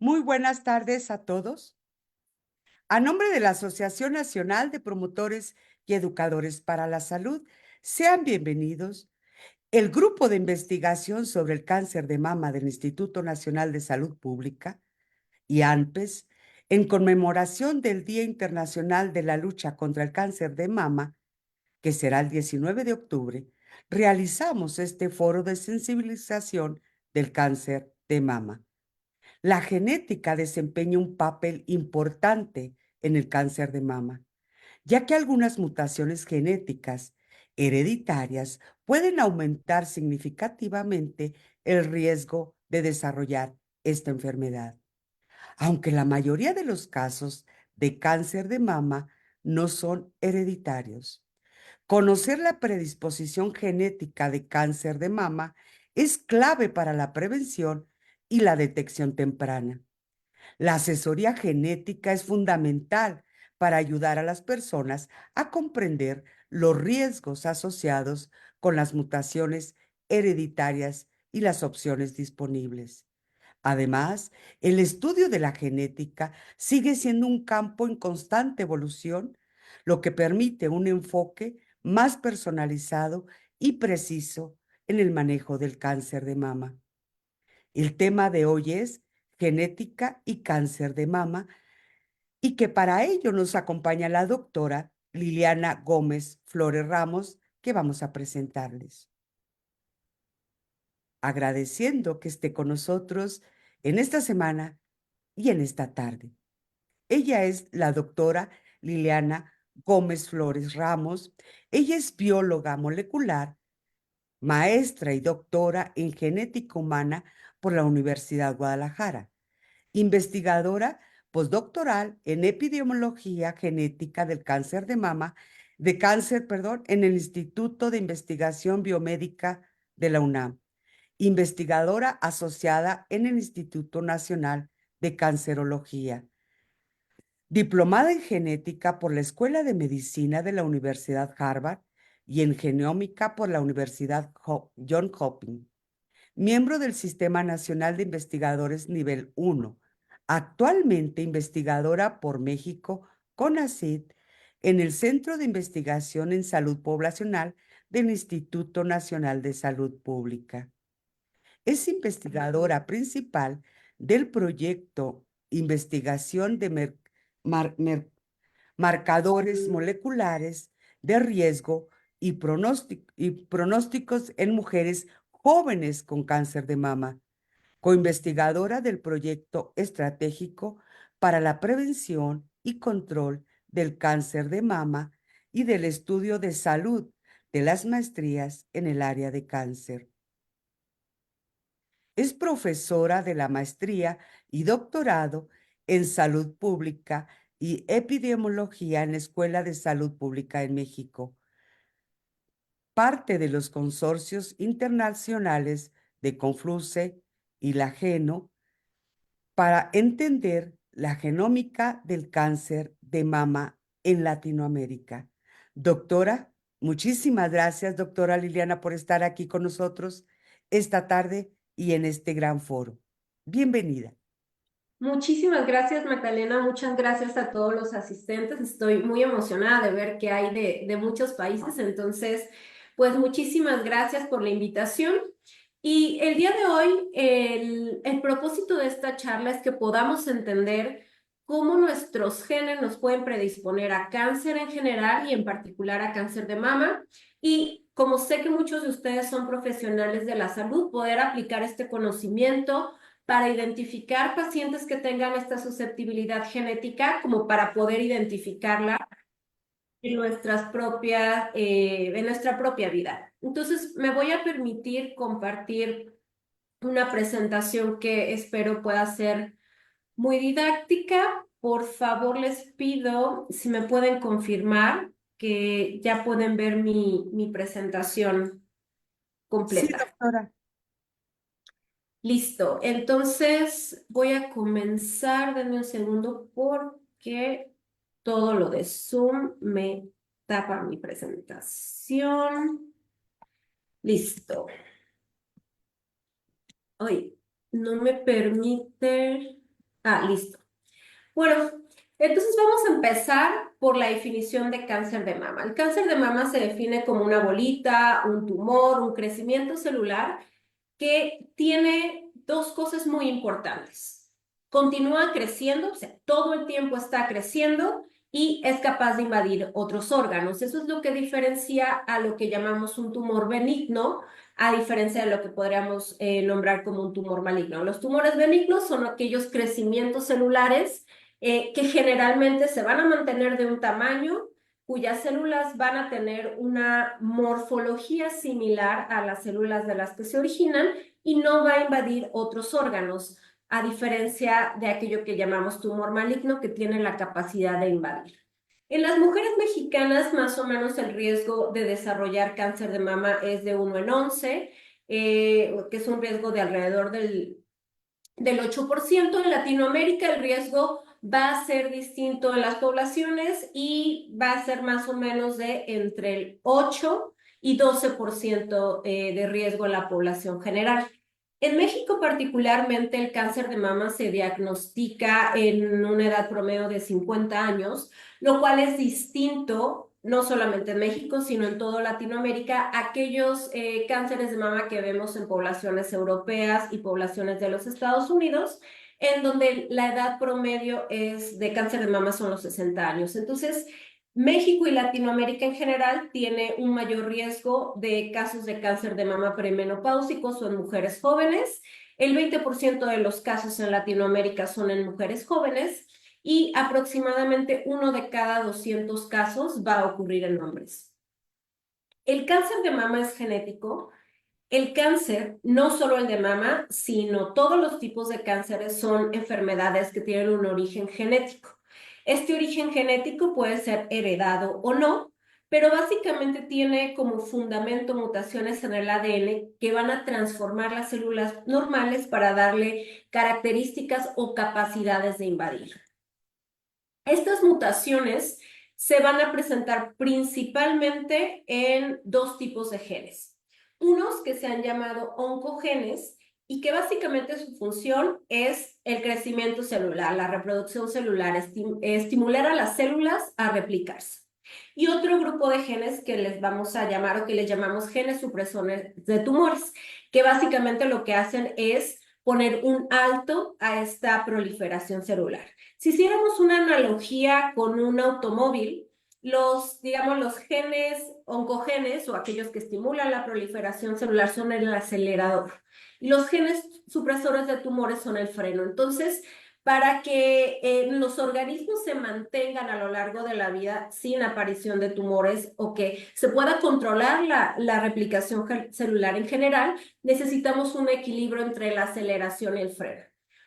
Muy buenas tardes a todos. A nombre de la Asociación Nacional de Promotores y Educadores para la Salud, sean bienvenidos. El Grupo de Investigación sobre el Cáncer de Mama del Instituto Nacional de Salud Pública y ANPES, en conmemoración del Día Internacional de la Lucha contra el Cáncer de Mama, que será el 19 de octubre, realizamos este foro de sensibilización del cáncer de mama. La genética desempeña un papel importante en el cáncer de mama, ya que algunas mutaciones genéticas hereditarias pueden aumentar significativamente el riesgo de desarrollar esta enfermedad. Aunque la mayoría de los casos de cáncer de mama no son hereditarios. Conocer la predisposición genética de cáncer de mama es clave para la prevención y la detección temprana. La asesoría genética es fundamental para ayudar a las personas a comprender los riesgos asociados con las mutaciones hereditarias y las opciones disponibles. Además, el estudio de la genética sigue siendo un campo en constante evolución, lo que permite un enfoque más personalizado y preciso en el manejo del cáncer de mama. El tema de hoy es genética y cáncer de mama, y que para ello nos acompaña la doctora Liliana Gómez Flores Ramos, que vamos a presentarles. Agradeciendo que esté con nosotros en esta semana y en esta tarde. Ella es la doctora Liliana Gómez Flores Ramos. Ella es bióloga molecular, maestra y doctora en genética humana por la Universidad Guadalajara, investigadora postdoctoral en epidemiología genética del cáncer de mama, en el Instituto de Investigación Biomédica de la UNAM, investigadora asociada en el Instituto Nacional de Cancerología, diplomada en genética por la Escuela de Medicina de la Universidad Harvard y en genómica por la Universidad Johns Hopkins, miembro del Sistema Nacional de Investigadores Nivel 1, actualmente investigadora por México, CONACYT, en el Centro de Investigación en Salud Poblacional del Instituto Nacional de Salud Pública. Es investigadora principal del proyecto Investigación de Marcadores Moleculares de Riesgo y pronósticos en mujeres jóvenes con cáncer de mama, coinvestigadora del proyecto estratégico para la prevención y control del cáncer de mama y del estudio de salud de las maestrías en el área de cáncer. Es profesora de la maestría y doctorado en salud pública y epidemiología en la Escuela de Salud Pública en México, parte de los consorcios internacionales de Confluce y la GENO para entender la genómica del cáncer de mama en Latinoamérica. Doctora, muchísimas gracias, doctora Liliana, por estar aquí con nosotros esta tarde y en este gran foro. Bienvenida. Muchísimas gracias, Magdalena. Muchas gracias a todos los asistentes. Estoy muy emocionada de ver que hay de muchos países. Entonces, pues muchísimas gracias por la invitación. Y el día de hoy, el propósito de esta charla es que podamos entender cómo nuestros genes nos pueden predisponer a cáncer en general y en particular a cáncer de mama. Y como sé que muchos de ustedes son profesionales de la salud, poder aplicar este conocimiento para identificar pacientes que tengan esta susceptibilidad genética, como para poder identificarla en nuestra propia vida. Entonces, me voy a permitir compartir una presentación que espero pueda ser muy didáctica. Por favor, les pido si me pueden confirmar que ya pueden ver mi presentación Sí, completa. doctora. Listo, entonces voy a comenzar, denme un segundo porque todo lo de Zoom me tapa mi presentación. Listo. Ay, no me permite. Listo. Bueno, entonces vamos a empezar por la definición de cáncer de mama. El cáncer de mama se define como una bolita, un tumor, un crecimiento celular que tiene dos cosas muy importantes. Continúa creciendo, o sea, todo el tiempo está creciendo y es capaz de invadir otros órganos. Eso es lo que diferencia a lo que llamamos un tumor benigno, a diferencia de lo que podríamos nombrar como un tumor maligno. Los tumores benignos son aquellos crecimientos celulares que generalmente se van a mantener de un tamaño cuyas células van a tener una morfología similar a las células de las que se originan y no va a invadir otros órganos, a diferencia de aquello que llamamos tumor maligno, que tiene la capacidad de invadir. En las mujeres mexicanas, más o menos el riesgo de desarrollar cáncer de mama es de 1 en 11, que es un riesgo de alrededor del 8%. En Latinoamérica el riesgo va a ser distinto en las poblaciones y va a ser más o menos de entre el 8 y 12% de riesgo en la población general. En México particularmente el cáncer de mama se diagnostica en una edad promedio de 50 años, lo cual es distinto no solamente en México, sino en toda Latinoamérica, aquellos cánceres de mama que vemos en poblaciones europeas y poblaciones de los Estados Unidos, en donde la edad promedio es de cáncer de mama son los 60 años. Entonces, México y Latinoamérica en general tiene un mayor riesgo de casos de cáncer de mama premenopáusicos o en mujeres jóvenes. El 20% de los casos en Latinoamérica son en mujeres jóvenes y aproximadamente 1 de cada 200 casos va a ocurrir en hombres. El cáncer de mama es genético. El cáncer, no solo el de mama, sino todos los tipos de cánceres son enfermedades que tienen un origen genético. Este origen genético puede ser heredado o no, pero básicamente tiene como fundamento mutaciones en el ADN que van a transformar las células normales para darle características o capacidades de invadir. Estas mutaciones se van a presentar principalmente en dos tipos de genes. Unos que se han llamado oncogenes y que básicamente su función es el crecimiento celular, la reproducción celular, estimular a las células a replicarse. Y otro grupo de genes que les vamos a llamar o que les llamamos genes supresores de tumores, que básicamente lo que hacen es poner un alto a esta proliferación celular. Si hiciéramos una analogía con un automóvil, digamos, los genes oncogenes o aquellos que estimulan la proliferación celular son el acelerador y los genes supresores de tumores son el freno. Entonces, para que los organismos se mantengan a lo largo de la vida sin aparición de tumores o que se pueda controlar la replicación celular en general, necesitamos un equilibrio entre la aceleración y el freno.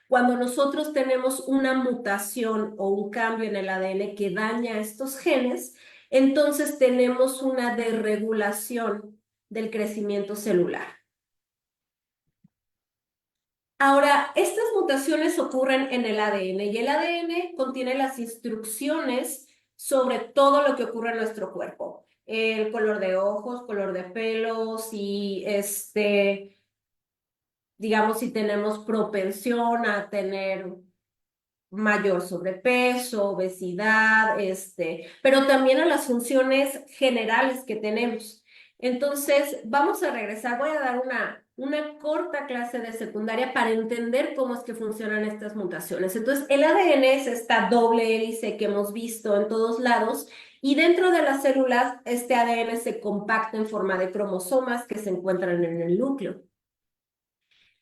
Cuando nosotros tenemos una mutación o un cambio en el ADN que daña estos genes, entonces tenemos una desregulación del crecimiento celular. Ahora, estas mutaciones ocurren en el ADN y el ADN contiene las instrucciones sobre todo lo que ocurre en nuestro cuerpo. El color de ojos, color de pelos y digamos, si tenemos propensión a tener mayor sobrepeso, obesidad, pero también a las funciones generales que tenemos. Entonces, vamos a regresar, voy a dar una corta clase de secundaria para entender cómo es que funcionan estas mutaciones. Entonces, el ADN es esta doble hélice que hemos visto en todos lados y dentro de las células, este ADN se compacta en forma de cromosomas que se encuentran en el núcleo.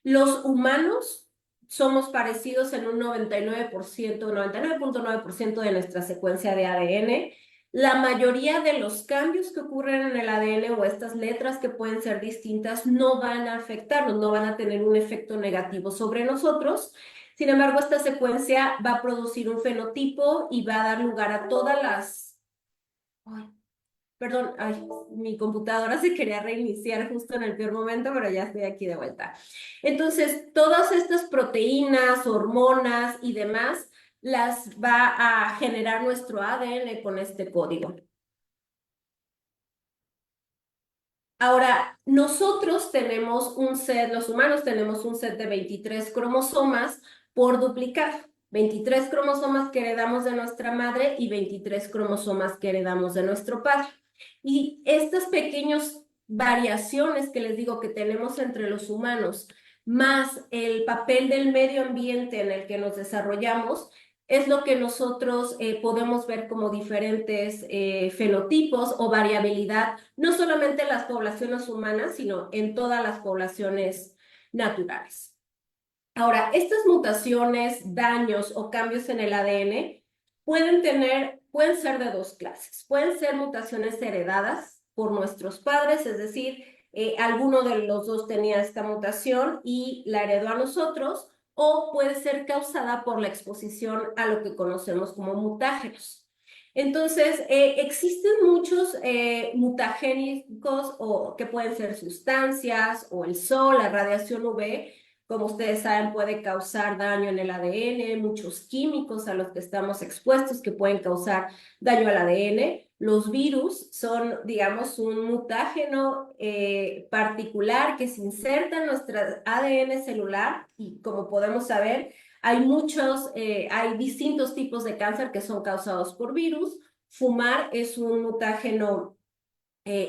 Los humanos somos parecidos en un 99%, 99.9% de nuestra secuencia de ADN. La mayoría de los cambios que ocurren en el ADN o estas letras que pueden ser distintas no van a afectarnos, no van a tener un efecto negativo sobre nosotros. Sin embargo, esta secuencia va a producir un fenotipo y va a dar lugar a todas las... Perdón, mi computadora se quería reiniciar justo en el peor momento, pero ya estoy aquí de vuelta. Entonces, todas estas proteínas, hormonas y demás las va a generar nuestro ADN con este código. Ahora, nosotros tenemos un set, los humanos tenemos un set de 23 cromosomas por duplicar. 23 cromosomas que heredamos de nuestra madre y 23 cromosomas que heredamos de nuestro padre. Y estas pequeñas variaciones que les digo que tenemos entre los humanos, más el papel del medio ambiente en el que nos desarrollamos, es lo que nosotros podemos ver como diferentes fenotipos o variabilidad, no solamente en las poblaciones humanas, sino en todas las poblaciones naturales. Ahora, estas mutaciones, daños o cambios en el ADN pueden ser de dos clases. Pueden ser mutaciones heredadas por nuestros padres, es decir, alguno de los dos tenía esta mutación y la heredó a nosotros, o puede ser causada por la exposición a lo que conocemos como mutágenos. Entonces, existen muchos mutagénicos o que pueden ser sustancias o el sol, la radiación UV. Como ustedes saben, puede causar daño en el ADN, muchos químicos a los que estamos expuestos que pueden causar daño al ADN. Los virus son, digamos, un mutágeno particular que se inserta en nuestro ADN celular y como podemos saber, hay distintos tipos de cáncer que son causados por virus. Fumar es un mutágeno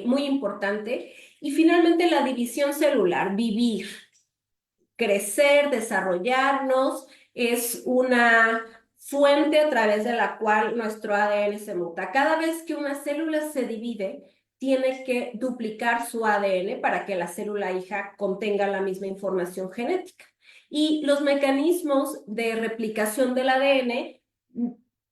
muy importante. Y finalmente la división celular, vivir, crecer, desarrollarnos, es una fuente a través de la cual nuestro ADN se muta. Cada vez que una célula se divide, tiene que duplicar su ADN para que la célula hija contenga la misma información genética. Y los mecanismos de replicación del ADN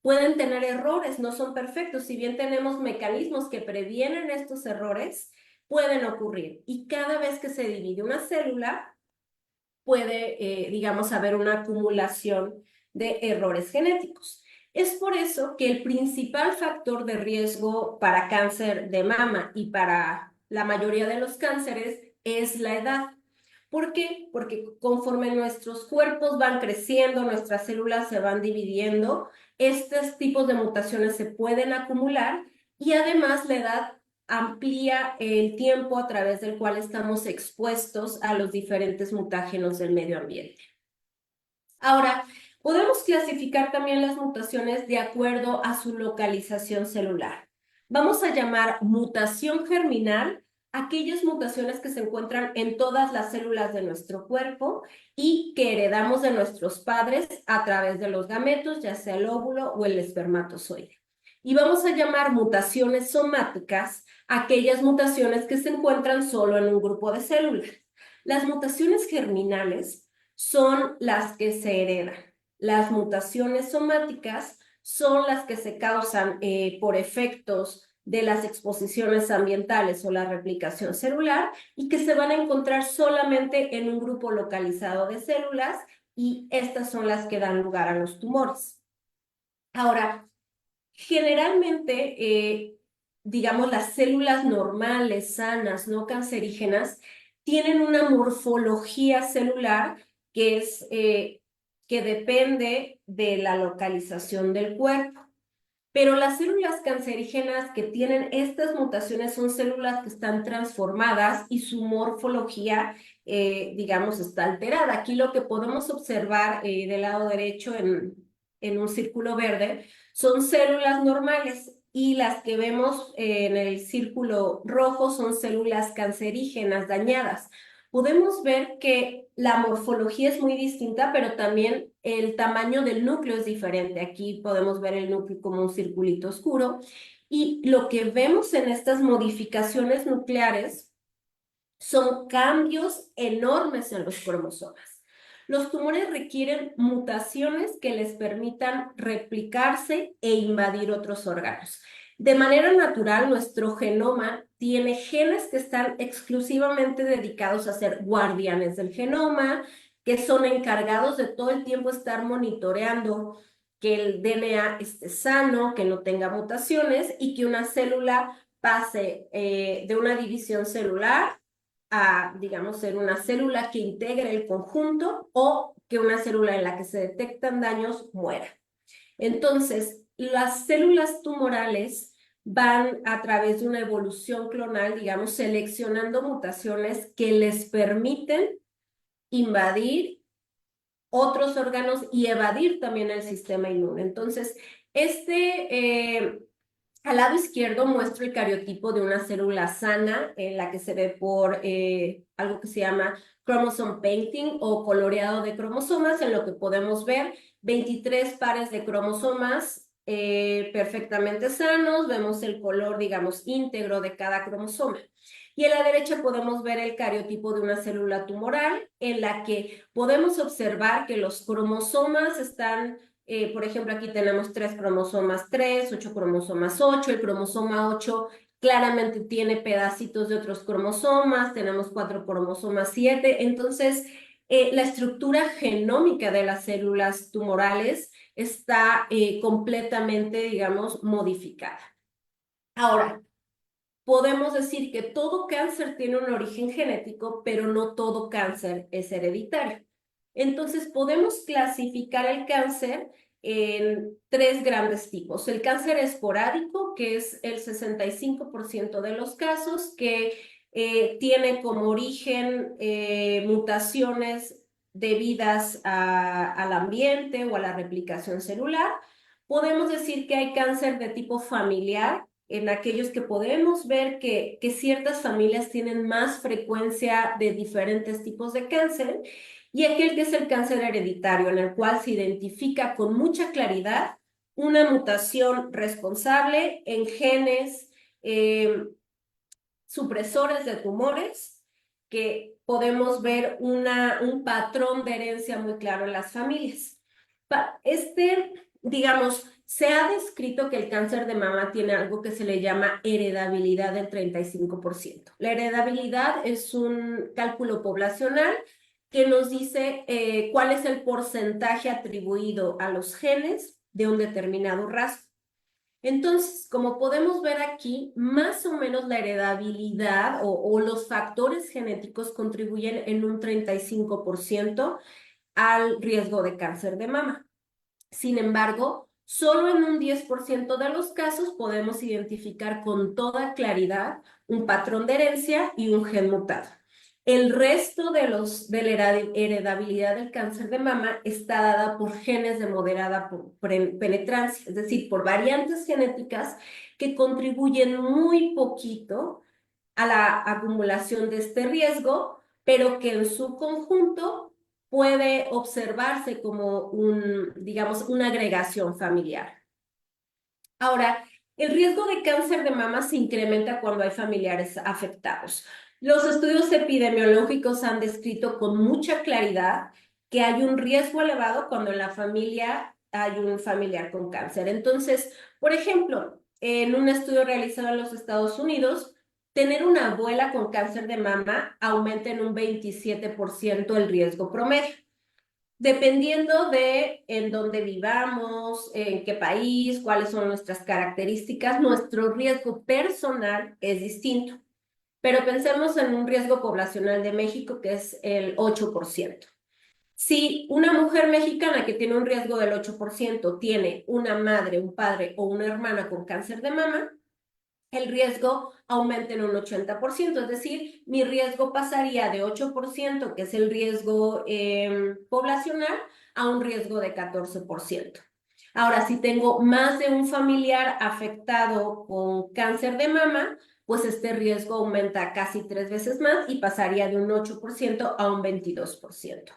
pueden tener errores, no son perfectos. Si bien tenemos mecanismos que previenen estos errores, pueden ocurrir. Y cada vez que se divide una célula, puede, digamos, haber una acumulación de errores genéticos. Es por eso que el principal factor de riesgo para cáncer de mama y para la mayoría de los cánceres es la edad. ¿Por qué? Porque conforme nuestros cuerpos van creciendo, nuestras células se van dividiendo, estos tipos de mutaciones se pueden acumular y además la edad amplía el tiempo a través del cual estamos expuestos a los diferentes mutágenos del medio ambiente. Ahora, podemos clasificar también las mutaciones de acuerdo a su localización celular. Vamos a llamar mutación germinal aquellas mutaciones que se encuentran en todas las células de nuestro cuerpo y que heredamos de nuestros padres a través de los gametos, ya sea el óvulo o el espermatozoide. Y vamos a llamar mutaciones somáticas aquellas mutaciones que se encuentran solo en un grupo de células. Las mutaciones germinales son las que se heredan. Las mutaciones somáticas son las que se causan por efectos de las exposiciones ambientales o la replicación celular y que se van a encontrar solamente en un grupo localizado de células y estas son las que dan lugar a los tumores. Ahora, generalmente, digamos, las células normales, sanas, no cancerígenas, tienen una morfología celular que que depende de la localización del cuerpo. Pero las células cancerígenas que tienen estas mutaciones son células que están transformadas y su morfología, digamos, está alterada. Aquí lo que podemos observar del lado derecho en un círculo verde son células normales y las que vemos en el círculo rojo son células cancerígenas dañadas. Podemos ver que la morfología es muy distinta, pero también el tamaño del núcleo es diferente. Aquí podemos ver el núcleo como un circulito oscuro. Y lo que vemos en estas modificaciones nucleares son cambios enormes en los cromosomas. Los tumores requieren mutaciones que les permitan replicarse e invadir otros órganos. De manera natural, nuestro genoma tiene genes que están exclusivamente dedicados a ser guardianes del genoma, que son encargados de todo el tiempo estar monitoreando que el DNA esté sano, que no tenga mutaciones y que una célula pase de una división celular a, digamos, ser una célula que integre el conjunto o que una célula en la que se detectan daños muera. Entonces, las células tumorales van a través de una evolución clonal, digamos, seleccionando mutaciones que les permiten invadir otros órganos y evadir también el sistema inmune. Entonces, al lado izquierdo muestro el cariotipo de una célula sana en la que se ve por algo que se llama chromosome painting o coloreado de cromosomas, en lo que podemos ver 23 pares de cromosomas perfectamente sanos, vemos el color, digamos, íntegro de cada cromosoma. Y en la derecha podemos ver el cariotipo de una célula tumoral en la que podemos observar que los cromosomas están por ejemplo, aquí tenemos 3 cromosomas 3, 8 cromosomas 8, el cromosoma 8 claramente tiene pedacitos de otros cromosomas, tenemos 4 cromosomas 7, entonces la estructura genómica de las células tumorales está completamente, digamos, modificada. Ahora, podemos decir que todo cáncer tiene un origen genético, pero no todo cáncer es hereditario. Entonces, podemos clasificar el cáncer en 3 grandes tipos. El cáncer esporádico, que es el 65% de los casos, que tiene como origen mutaciones debidas al ambiente o a la replicación celular. Podemos decir que hay cáncer de tipo familiar, en aquellos que podemos ver que ciertas familias tienen más frecuencia de diferentes tipos de cáncer, y aquel que es el cáncer hereditario, en el cual se identifica con mucha claridad una mutación responsable en genes supresores de tumores, que podemos ver un patrón de herencia muy claro en las familias. Digamos, se ha descrito que el cáncer de mama tiene algo que se le llama heredabilidad del 35%. La heredabilidad es un cálculo poblacional que nos dice cuál es el porcentaje atribuido a los genes de un determinado rasgo. Entonces, como podemos ver aquí, más o menos la heredabilidad o los factores genéticos contribuyen en un 35% al riesgo de cáncer de mama. Sin embargo, solo en un 10% de los casos podemos identificar con toda claridad un patrón de herencia y un gen mutado. El resto de la heredabilidad del cáncer de mama está dada por genes de moderada penetrancia, es decir, por variantes genéticas que contribuyen muy poquito a la acumulación de este riesgo, pero que en su conjunto puede observarse como digamos, una agregación familiar. Ahora, el riesgo de cáncer de mama se incrementa cuando hay familiares afectados. Los estudios epidemiológicos han descrito con mucha claridad que hay un riesgo elevado cuando en la familia hay un familiar con cáncer. Entonces, por ejemplo, en un estudio realizado en los Estados Unidos, tener una abuela con cáncer de mama aumenta en un 27% el riesgo promedio. Dependiendo de en dónde vivamos, en qué país, cuáles son nuestras características, nuestro riesgo personal es distinto. Pero pensemos en un riesgo poblacional de México que es el 8%. Si una mujer mexicana que tiene un riesgo del 8% tiene una madre, un padre o una hermana con cáncer de mama, el riesgo aumenta en un 80%, es decir, mi riesgo pasaría de 8%, que es el riesgo poblacional, a un riesgo de 14%. Ahora, si tengo más de un familiar afectado con cáncer de mama, pues este riesgo aumenta casi 3 veces más y pasaría de un 8% a un 22%.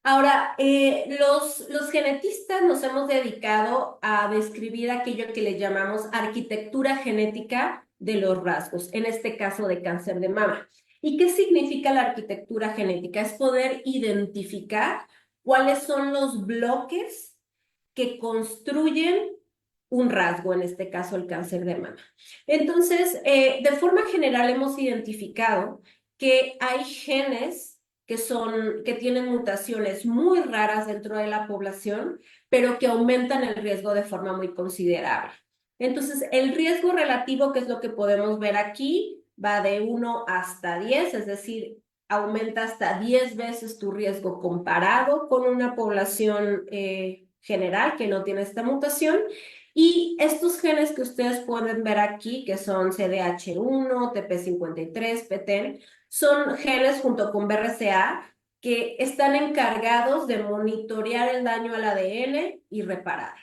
Ahora, los genetistas nos hemos dedicado a describir aquello que le llamamos arquitectura genética de los rasgos, en este caso de cáncer de mama. ¿Y qué significa la arquitectura genética? Es poder identificar cuáles son los bloques que construyen un rasgo, en este caso el cáncer de mama. Entonces, de forma general hemos identificado que hay genes que tienen mutaciones muy raras dentro de la población, pero que aumentan el riesgo de forma muy considerable. Entonces, el riesgo relativo, que es lo que podemos ver aquí, va de 1 hasta 10, es decir, aumenta hasta 10 veces tu riesgo comparado con una población general que no tiene esta mutación. Y estos genes que ustedes pueden ver aquí, que son CDH1, TP53, PTEN, son genes junto con BRCA que están encargados de monitorear el daño al ADN y reparar.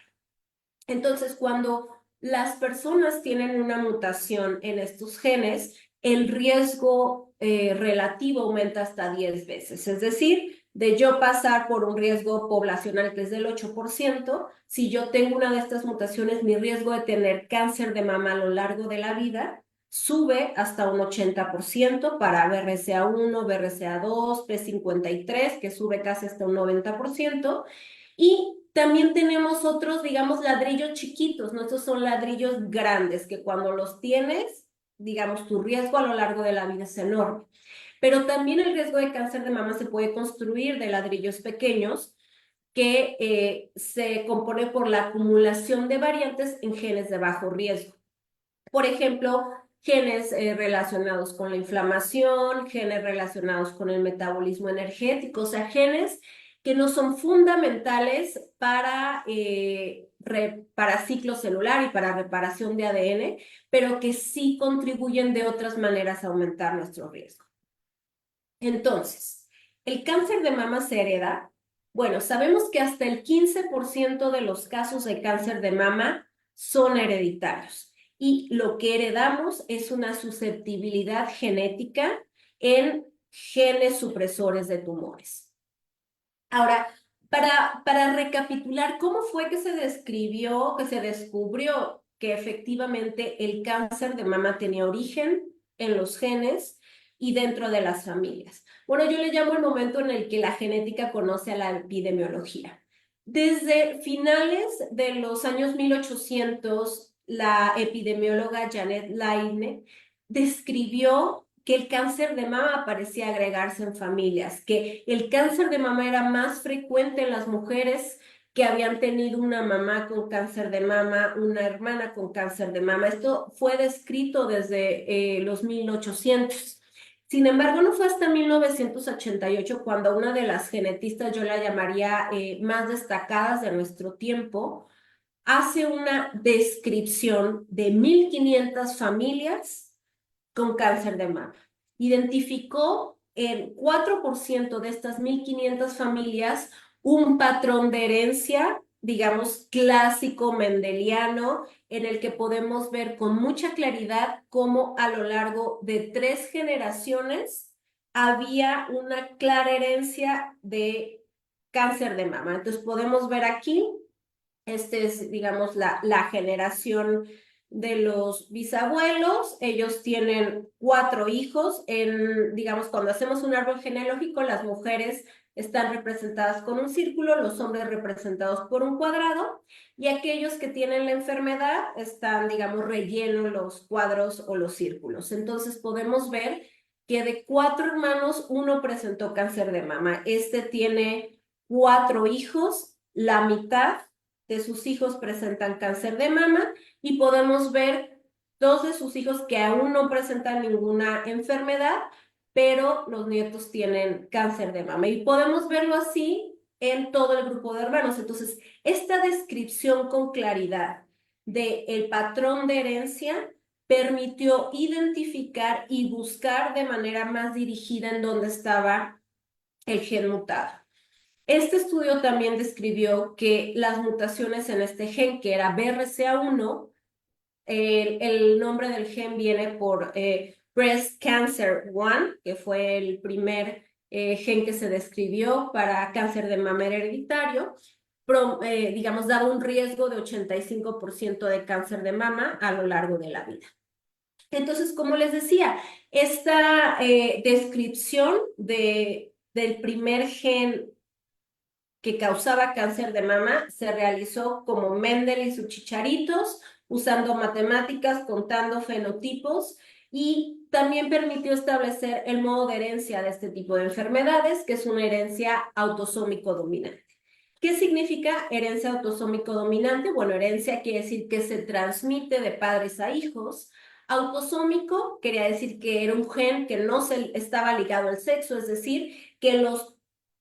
Entonces, cuando las personas tienen una mutación en estos genes, el riesgo relativo aumenta hasta 10 veces. Es decir, de yo pasar por un riesgo poblacional que es del 8%, si yo tengo una de estas mutaciones, mi riesgo de tener cáncer de mama a lo largo de la vida sube hasta un 80% para BRCA1, BRCA2, P53, que sube casi hasta un 90%. Y también tenemos otros, digamos, ladrillos chiquitos, ¿no? Estos son ladrillos grandes que cuando los tienes, digamos, tu riesgo a lo largo de la vida es enorme. Pero también el riesgo de cáncer de mama se puede construir de ladrillos pequeños que se compone por la acumulación de variantes en genes de bajo riesgo. Por ejemplo, genes relacionados con la inflamación, genes relacionados con el metabolismo energético, o sea, genes que no son fundamentales para ciclo celular y para reparación de ADN, pero que sí contribuyen de otras maneras a aumentar nuestro riesgo. Entonces, ¿el cáncer de mama se hereda? Bueno, sabemos que hasta el 15% de los casos de cáncer de mama son hereditarios y lo que heredamos es una susceptibilidad genética en genes supresores de tumores. Ahora, para recapitular, ¿cómo fue que se descubrió que efectivamente el cáncer de mama tenía origen en los genes y dentro de las familias? Bueno, yo le llamo el momento en el que la genética conoce a la epidemiología. Desde finales de los años 1800, la epidemióloga Janet Laine describió que el cáncer de mama parecía agregarse en familias, que el cáncer de mama era más frecuente en las mujeres que habían tenido una mamá con cáncer de mama, una hermana con cáncer de mama. Esto fue descrito desde los 1800. Sin embargo, no fue hasta 1988 cuando una de las genetistas, yo la llamaría más destacadas de nuestro tiempo, hace una descripción de 1.500 familias con cáncer de mama. Identificó en 4% de estas 1.500 familias un patrón de herencia, digamos, clásico mendeliano, en el que podemos ver con mucha claridad cómo a lo largo de 3 generaciones había una clara herencia de cáncer de mama. Entonces podemos ver aquí, este es, digamos, la generación de los bisabuelos. Ellos tienen 4 hijos. Digamos, cuando hacemos un árbol genealógico, las mujeres están representadas con un círculo, los hombres representados por un cuadrado, y aquellos que tienen la enfermedad están, digamos, rellenos los cuadros o los círculos. Entonces podemos ver que de 4 hermanos, uno presentó cáncer de mama. Este tiene 4 hijos, la mitad de sus hijos presentan cáncer de mama y podemos ver 2 de sus hijos que aún no presentan ninguna enfermedad, pero los nietos tienen cáncer de mama. Y podemos verlo así en todo el grupo de hermanos. Entonces, esta descripción con claridad del patrón de herencia permitió identificar y buscar de manera más dirigida en dónde estaba el gen mutado. Este estudio también describió que las mutaciones en este gen, que era BRCA1, el nombre del gen viene por Breast Cancer 1, que fue el primer gen que se describió para cáncer de mama hereditario, digamos, daba un riesgo de 85% de cáncer de mama a lo largo de la vida. Entonces, como les decía, esta descripción del primer gen que causaba cáncer de mama se realizó como Mendel y sus chicharitos, usando matemáticas, contando fenotipos, y también permitió establecer el modo de herencia de este tipo de enfermedades, que es una herencia autosómico dominante. ¿Qué significa herencia autosómico dominante? Bueno, herencia quiere decir que se transmite de padres a hijos. Autosómico quería decir que era un gen que no estaba ligado al sexo, es decir, que los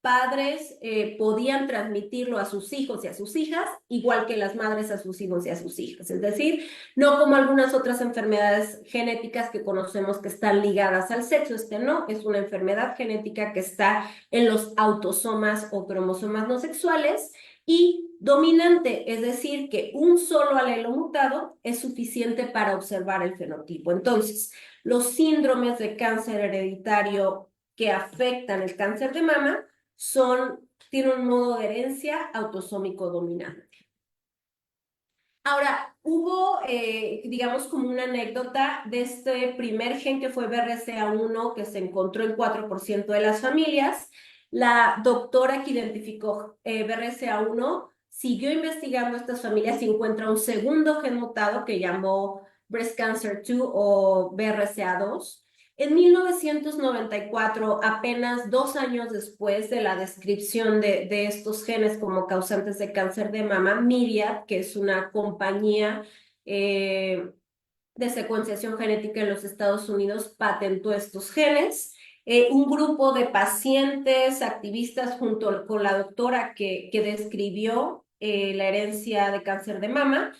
padres podían transmitirlo a sus hijos y a sus hijas, igual que las madres a sus hijos y a sus hijas. Es decir, no como algunas otras enfermedades genéticas que conocemos que están ligadas al sexo. Este no, es una enfermedad genética que está en los autosomas o cromosomas no sexuales y dominante, es decir, que un solo alelo mutado es suficiente para observar el fenotipo. Entonces, los síndromes de cáncer hereditario que afectan el cáncer de mama tienen un modo de herencia autosómico dominante. Ahora, hubo, digamos, como una anécdota de este primer gen que fue BRCA1 que se encontró en 4% de las familias. La doctora que identificó BRCA1 siguió investigando estas familias y encuentra un segundo gen mutado que llamó Breast Cancer 2 o BRCA2. En 1994, apenas 2 años después de la descripción de estos genes como causantes de cáncer de mama, Myriad, que es una compañía de secuenciación genética en los Estados Unidos, patentó estos genes. Un grupo de pacientes, activistas, junto con la doctora que describió la herencia de cáncer de mama,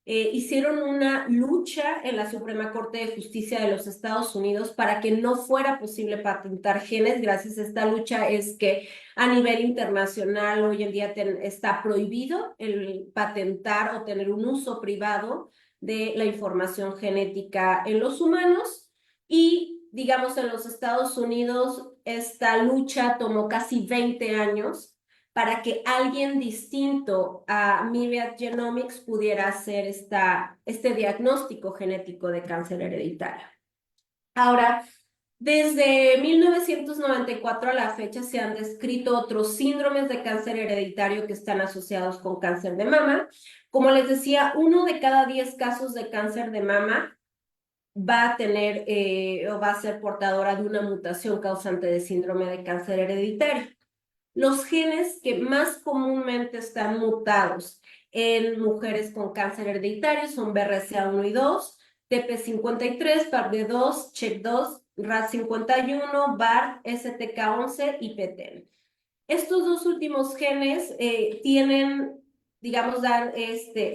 hicieron una lucha en la Suprema Corte de Justicia de los Estados Unidos para que no fuera posible patentar genes. Gracias a esta lucha es que a nivel internacional hoy en día está prohibido el patentar o tener un uso privado de la información genética en los humanos y, digamos, en los Estados Unidos esta lucha tomó casi 20 años para que alguien distinto a Myriad Genomics pudiera hacer este diagnóstico genético de cáncer hereditario. Ahora, desde 1994 a la fecha se han descrito otros síndromes de cáncer hereditario que están asociados con cáncer de mama. Como les decía, 1 de cada 10 casos de cáncer de mama va a tener o va a ser portadora de una mutación causante de síndrome de cáncer hereditario. Los genes que más comúnmente están mutados en mujeres con cáncer hereditario son BRCA1 y 2, TP53, PARD2, CHEK2, RAD51, BART, STK11 y PTEN. Estos dos últimos genes tienen, digamos, dan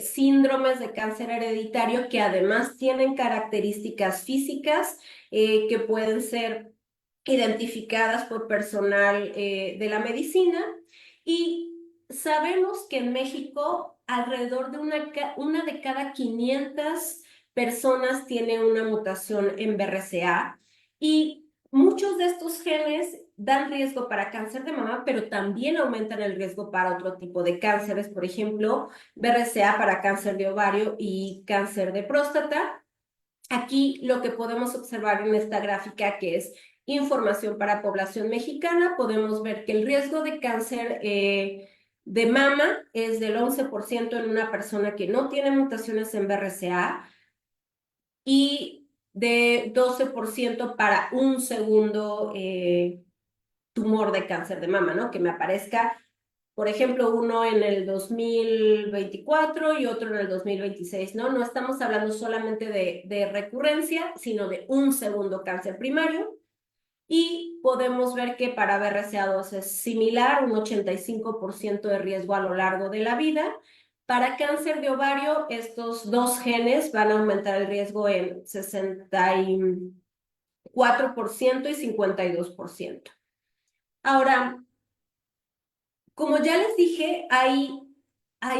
síndromes de cáncer hereditario que además tienen características físicas que pueden ser identificadas por personal de la medicina y sabemos que en México alrededor de una de cada 500 personas tiene una mutación en BRCA y muchos de estos genes dan riesgo para cáncer de mama, pero también aumentan el riesgo para otro tipo de cánceres, por ejemplo, BRCA para cáncer de ovario y cáncer de próstata. Aquí lo que podemos observar en esta gráfica, que es información para población mexicana, podemos ver que el riesgo de cáncer de mama es del 11% en una persona que no tiene mutaciones en BRCA y de 12% para un segundo tumor de cáncer de mama, ¿no? Que me aparezca, por ejemplo, uno en el 2024 y otro en el 2026, ¿no? No estamos hablando solamente de recurrencia, sino de un segundo cáncer primario. Y podemos ver que para BRCA2 es similar, un 85% de riesgo a lo largo de la vida. Para cáncer de ovario, estos dos genes van a aumentar el riesgo en 64% y 52%. Ahora, como ya les dije, hay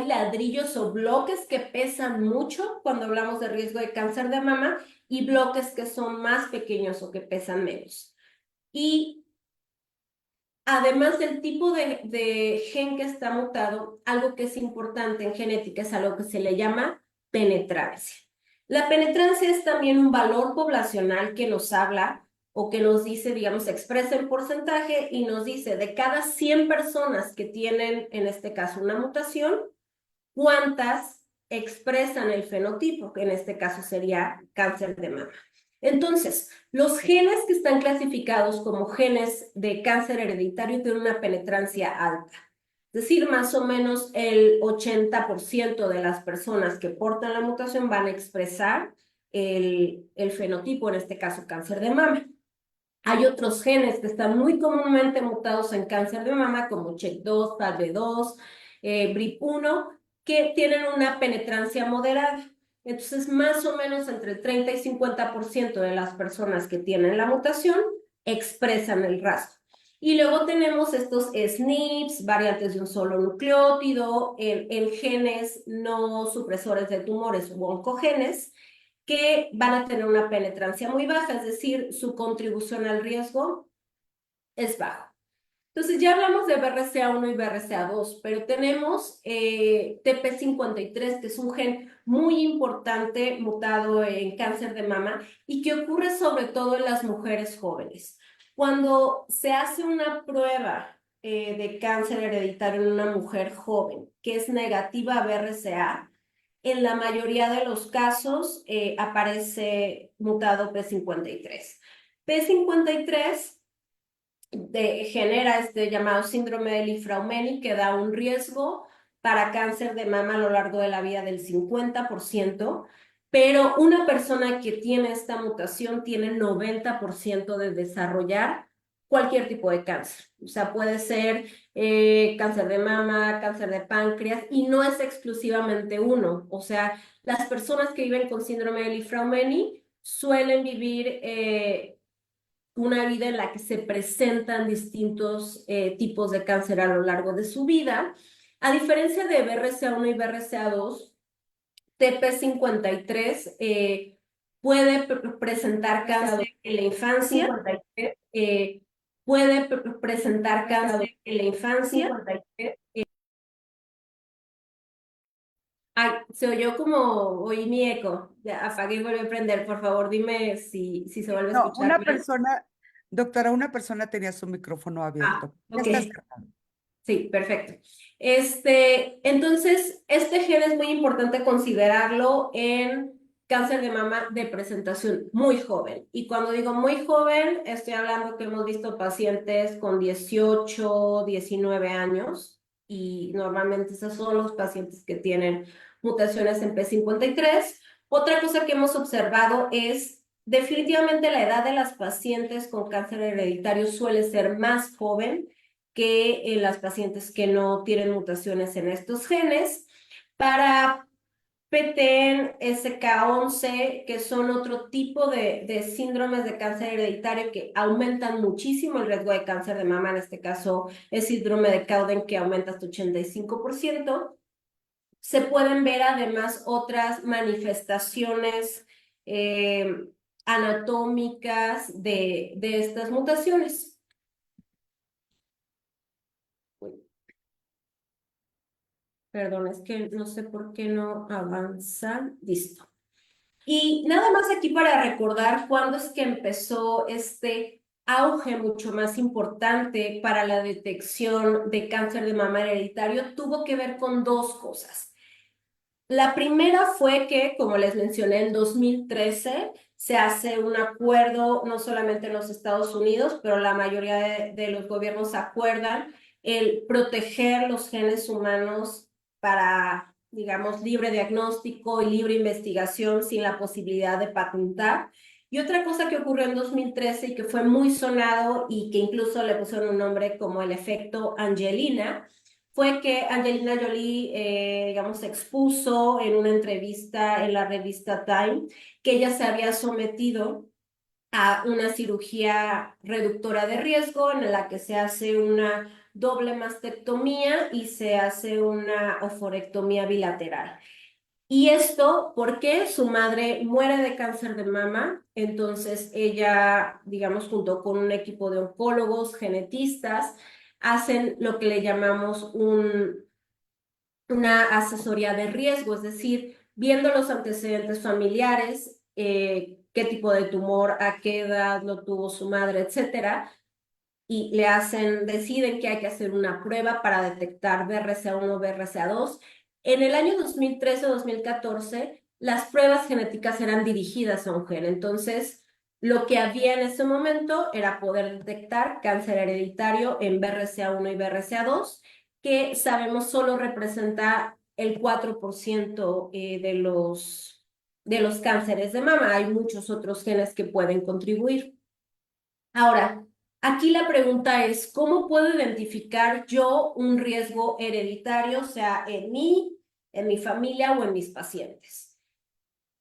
ladrillos o bloques que pesan mucho cuando hablamos de riesgo de cáncer de mama y bloques que son más pequeños o que pesan menos. Y además del tipo de gen que está mutado, algo que es importante en genética es algo que se le llama penetrancia. La penetrancia es también un valor poblacional que nos habla o que nos dice, digamos, expresa en porcentaje y nos dice de cada 100 personas que tienen, en este caso, una mutación, cuántas expresan el fenotipo, que en este caso sería cáncer de mama. Entonces, los genes que están clasificados como genes de cáncer hereditario tienen una penetrancia alta. Es decir, más o menos el 80% de las personas que portan la mutación van a expresar el fenotipo, en este caso cáncer de mama. Hay otros genes que están muy comúnmente mutados en cáncer de mama, como CHEK2, PALB2, BRIP1, que tienen una penetrancia moderada. Entonces, más o menos entre el 30 y 50% de las personas que tienen la mutación expresan el rasgo. Y luego tenemos estos SNPs, variantes de un solo nucleótido, en genes no supresores de tumores u oncogenes, que van a tener una penetrancia muy baja, es decir, su contribución al riesgo es baja. Entonces ya hablamos de BRCA1 y BRCA2, pero tenemos TP53, que es un gen muy importante mutado en cáncer de mama y que ocurre sobre todo en las mujeres jóvenes. Cuando se hace una prueba de cáncer hereditario en una mujer joven que es negativa a BRCA, en la mayoría de los casos aparece mutado P53. P53 genera este llamado síndrome de Li-Fraumeni, que da un riesgo para cáncer de mama a lo largo de la vida del 50%, pero una persona que tiene esta mutación tiene 90% de desarrollar cualquier tipo de cáncer. O sea, puede ser cáncer de mama, cáncer de páncreas, y no es exclusivamente uno. O sea, las personas que viven con síndrome de Li-Fraumeni suelen vivir una vida en la que se presentan distintos tipos de cáncer a lo largo de su vida. A diferencia de BRCA1 y BRCA2, TP53 puede presentar cáncer en la infancia, puede presentar cáncer en la infancia. Ay, se oyó como, oí mi eco. Ya apagué y volví a prender. Por favor, dime si se vuelve a No, escuchar una bien. persona, doctora, una persona tenía su micrófono Ah, abierto. Ya ok. está cerrado. Sí, perfecto. Entonces, este gen es muy importante considerarlo en cáncer de mama de presentación muy joven. Y cuando digo muy joven, estoy hablando que hemos visto pacientes con 18, 19 años y normalmente esos son los pacientes que tienen mutaciones en P53. Otra cosa que hemos observado es definitivamente la edad de las pacientes con cáncer hereditario suele ser más joven que en las pacientes que no tienen mutaciones en estos genes. Para PTEN, SK11, que son otro tipo de síndromes de cáncer hereditario que aumentan muchísimo el riesgo de cáncer de mama, en este caso el síndrome de Cowden, que aumenta hasta 85%. Se pueden ver además otras manifestaciones eh, anatómicas de estas mutaciones. Perdón, es que no sé por qué no avanzan. Listo. Y nada más aquí para recordar cuándo es que empezó este auge mucho más importante para la detección de cáncer de mama hereditario, tuvo que ver con dos cosas. La primera fue que, como les mencioné, en 2013 se hace un acuerdo, no solamente en los Estados Unidos, pero la mayoría de los gobiernos acuerdan el proteger los genes humanos para, digamos, libre diagnóstico y libre investigación sin la posibilidad de patentar. Y otra cosa que ocurrió en 2013 y que fue muy sonado y que incluso le pusieron un nombre como el efecto Angelina, fue que Angelina Jolie, digamos, expuso en una entrevista en la revista Time que ella se había sometido a una cirugía reductora de riesgo en la que se hace una doble mastectomía y se hace una oforectomía bilateral. Y esto porque su madre muere de cáncer de mama, entonces ella, digamos, junto con un equipo de oncólogos, genetistas, hacen lo que le llamamos una asesoría de riesgo, es decir, viendo los antecedentes familiares, qué tipo de tumor, a qué edad lo tuvo su madre, etcétera, y deciden que hay que hacer una prueba para detectar BRCA1 o BRCA2. En el año 2013 o 2014, las pruebas genéticas eran dirigidas a un gen, entonces lo que había en ese momento era poder detectar cáncer hereditario en BRCA1 y BRCA2, que sabemos solo representa el 4% de los cánceres de mama. Hay muchos otros genes que pueden contribuir. Ahora, aquí la pregunta es, ¿cómo puedo identificar yo un riesgo hereditario, sea en mi familia o en mis pacientes?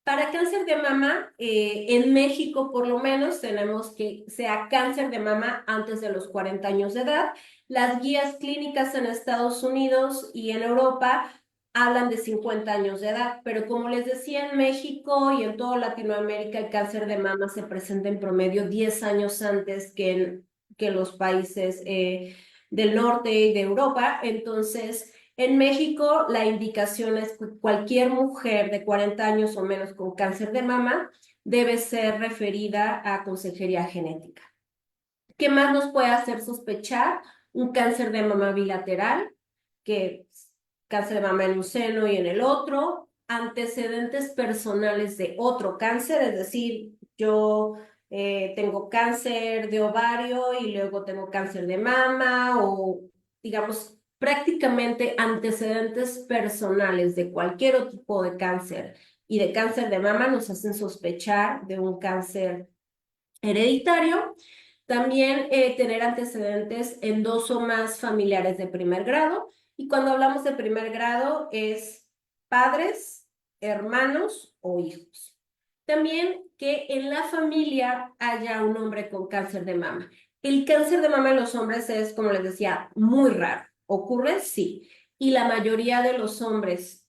Para cáncer de mama, en México por lo menos tenemos que sea cáncer de mama antes de los 40 años de edad. Las guías clínicas en Estados Unidos y en Europa hablan de 50 años de edad, pero como les decía, en México y en toda Latinoamérica el cáncer de mama se presenta en promedio 10 años antes que los países del norte y de Europa. Entonces, en México, la indicación es que cualquier mujer de 40 años o menos con cáncer de mama debe ser referida a consejería genética. ¿Qué más nos puede hacer sospechar? Un cáncer de mama bilateral, que es cáncer de mama en un seno y en el otro, antecedentes personales de otro cáncer, es decir, yo tengo cáncer de ovario y luego tengo cáncer de mama o, digamos, prácticamente antecedentes personales de cualquier tipo de cáncer y de cáncer de mama nos hacen sospechar de un cáncer hereditario. También tener antecedentes en dos o más familiares de primer grado. Y cuando hablamos de primer grado es padres, hermanos o hijos. También que en la familia haya un hombre con cáncer de mama. El cáncer de mama en los hombres es, como les decía, muy raro. ¿Ocurre? Sí. Y la mayoría de los hombres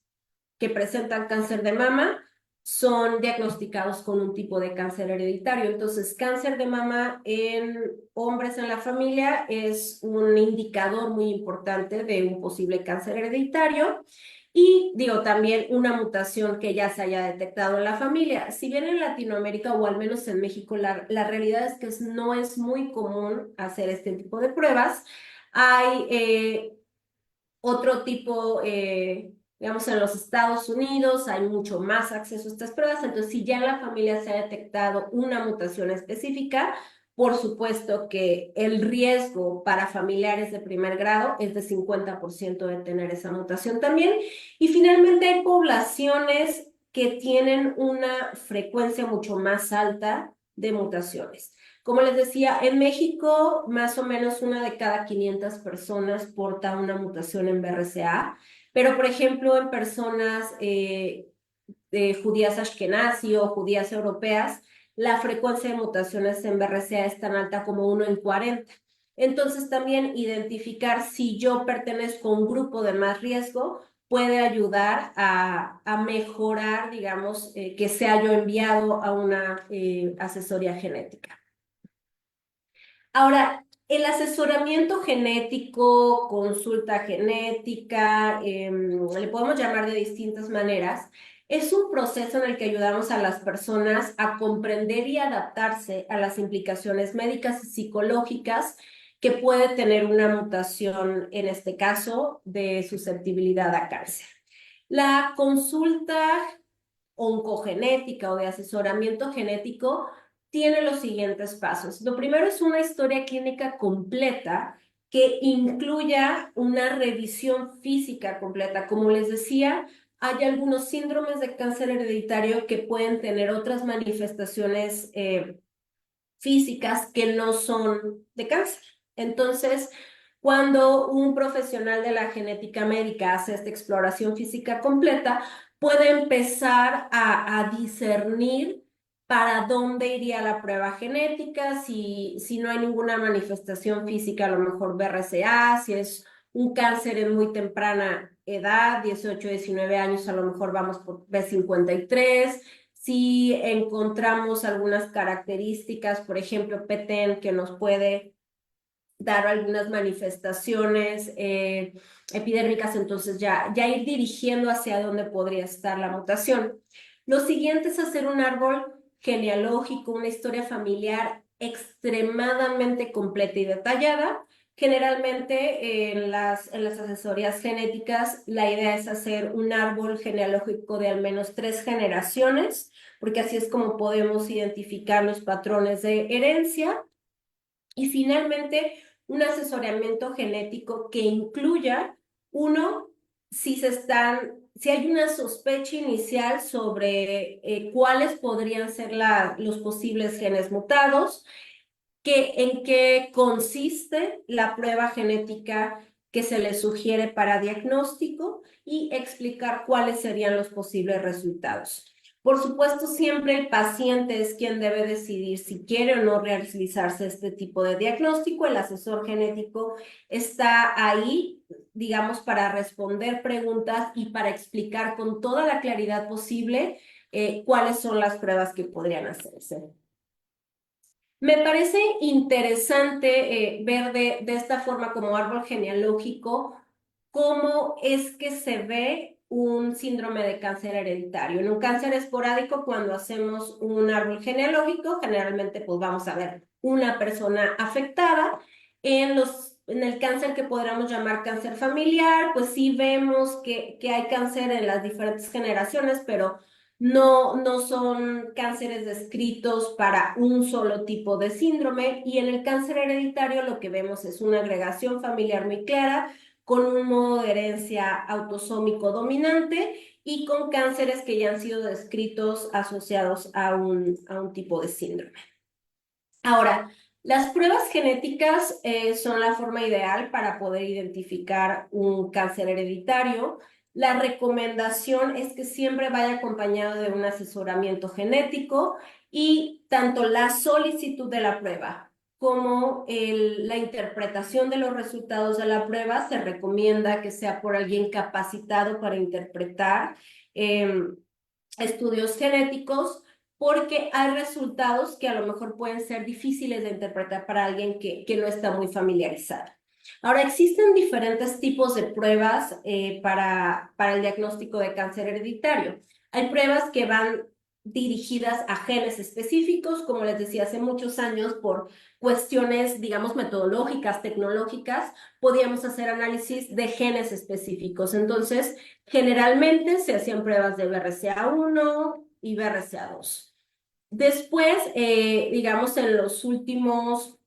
que presentan cáncer de mama son diagnosticados con un tipo de cáncer hereditario. Entonces, cáncer de mama en hombres en la familia es un indicador muy importante de un posible cáncer hereditario. Y digo, también una mutación que ya se haya detectado en la familia. Si bien en Latinoamérica o al menos en México, la realidad es que no es muy común hacer este tipo de pruebas. Hay otro tipo, digamos, en los Estados Unidos hay mucho más acceso a estas pruebas, entonces si ya en la familia se ha detectado una mutación específica, por supuesto que el riesgo para familiares de primer grado es de 50% de tener esa mutación también. Y finalmente hay poblaciones que tienen una frecuencia mucho más alta de mutaciones. Como les decía, en México más o menos una de cada 500 personas porta una mutación en BRCA, pero por ejemplo en personas judías ashkenazi o judías europeas, la frecuencia de mutaciones en BRCA es tan alta como 1 en 40. Entonces también identificar si yo pertenezco a un grupo de más riesgo puede ayudar a mejorar, digamos, que sea yo enviado a una asesoría genética. Ahora, el asesoramiento genético, consulta genética, le podemos llamar de distintas maneras, es un proceso en el que ayudamos a las personas a comprender y adaptarse a las implicaciones médicas y psicológicas que puede tener una mutación, en este caso, de susceptibilidad a cáncer. La consulta oncogenética o de asesoramiento genético tiene los siguientes pasos. Lo primero es una historia clínica completa que incluya una revisión física completa. Como les decía, hay algunos síndromes de cáncer hereditario que pueden tener otras manifestaciones físicas que no son de cáncer. Entonces, cuando un profesional de la genética médica hace esta exploración física completa, puede empezar a discernir para dónde iría la prueba genética, si no hay ninguna manifestación física, a lo mejor BRCA, si es un cáncer en muy temprana edad, 18, 19 años, a lo mejor vamos por B53. Si encontramos algunas características, por ejemplo, PTEN, que nos puede dar algunas manifestaciones epidérmicas, entonces ya ir dirigiendo hacia dónde podría estar la mutación. Lo siguiente es hacer un árbol genealógico, una historia familiar extremadamente completa y detallada. Generalmente en las asesorías genéticas la idea es hacer un árbol genealógico de al menos 3 generaciones, porque así es como podemos identificar los patrones de herencia. Y finalmente, un asesoramiento genético que incluya, uno, si hay una sospecha inicial sobre cuáles podrían ser los posibles genes mutados, en qué consiste la prueba genética que se le sugiere para diagnóstico y explicar cuáles serían los posibles resultados. Por supuesto, siempre el paciente es quien debe decidir si quiere o no realizarse este tipo de diagnóstico. El asesor genético está ahí, digamos, para responder preguntas y para explicar con toda la claridad posible cuáles son las pruebas que podrían hacerse. Me parece interesante ver de esta forma como árbol genealógico cómo es que se ve un síndrome de cáncer hereditario. En un cáncer esporádico, cuando hacemos un árbol genealógico, generalmente pues vamos a ver una persona afectada. En el cáncer que podríamos llamar cáncer familiar, pues sí vemos que hay cáncer en las diferentes generaciones, pero no son cánceres descritos para un solo tipo de síndrome, y en el cáncer hereditario lo que vemos es una agregación familiar muy clara, con un modo de herencia autosómico dominante y con cánceres que ya han sido descritos asociados a un tipo de síndrome. Ahora, las pruebas genéticas son la forma ideal para poder identificar un cáncer hereditario. La recomendación es que siempre vaya acompañado de un asesoramiento genético, y tanto la solicitud de la prueba como la interpretación de los resultados de la prueba se recomienda que sea por alguien capacitado para interpretar estudios genéticos, porque hay resultados que a lo mejor pueden ser difíciles de interpretar para alguien que no está muy familiarizado. Ahora, existen diferentes tipos de pruebas para el diagnóstico de cáncer hereditario. Hay pruebas que van dirigidas a genes específicos, como les decía, hace muchos años, por cuestiones, digamos, metodológicas, tecnológicas, podíamos hacer análisis de genes específicos. Entonces, generalmente se hacían pruebas de BRCA1 y BRCA2. Después, digamos, en los últimos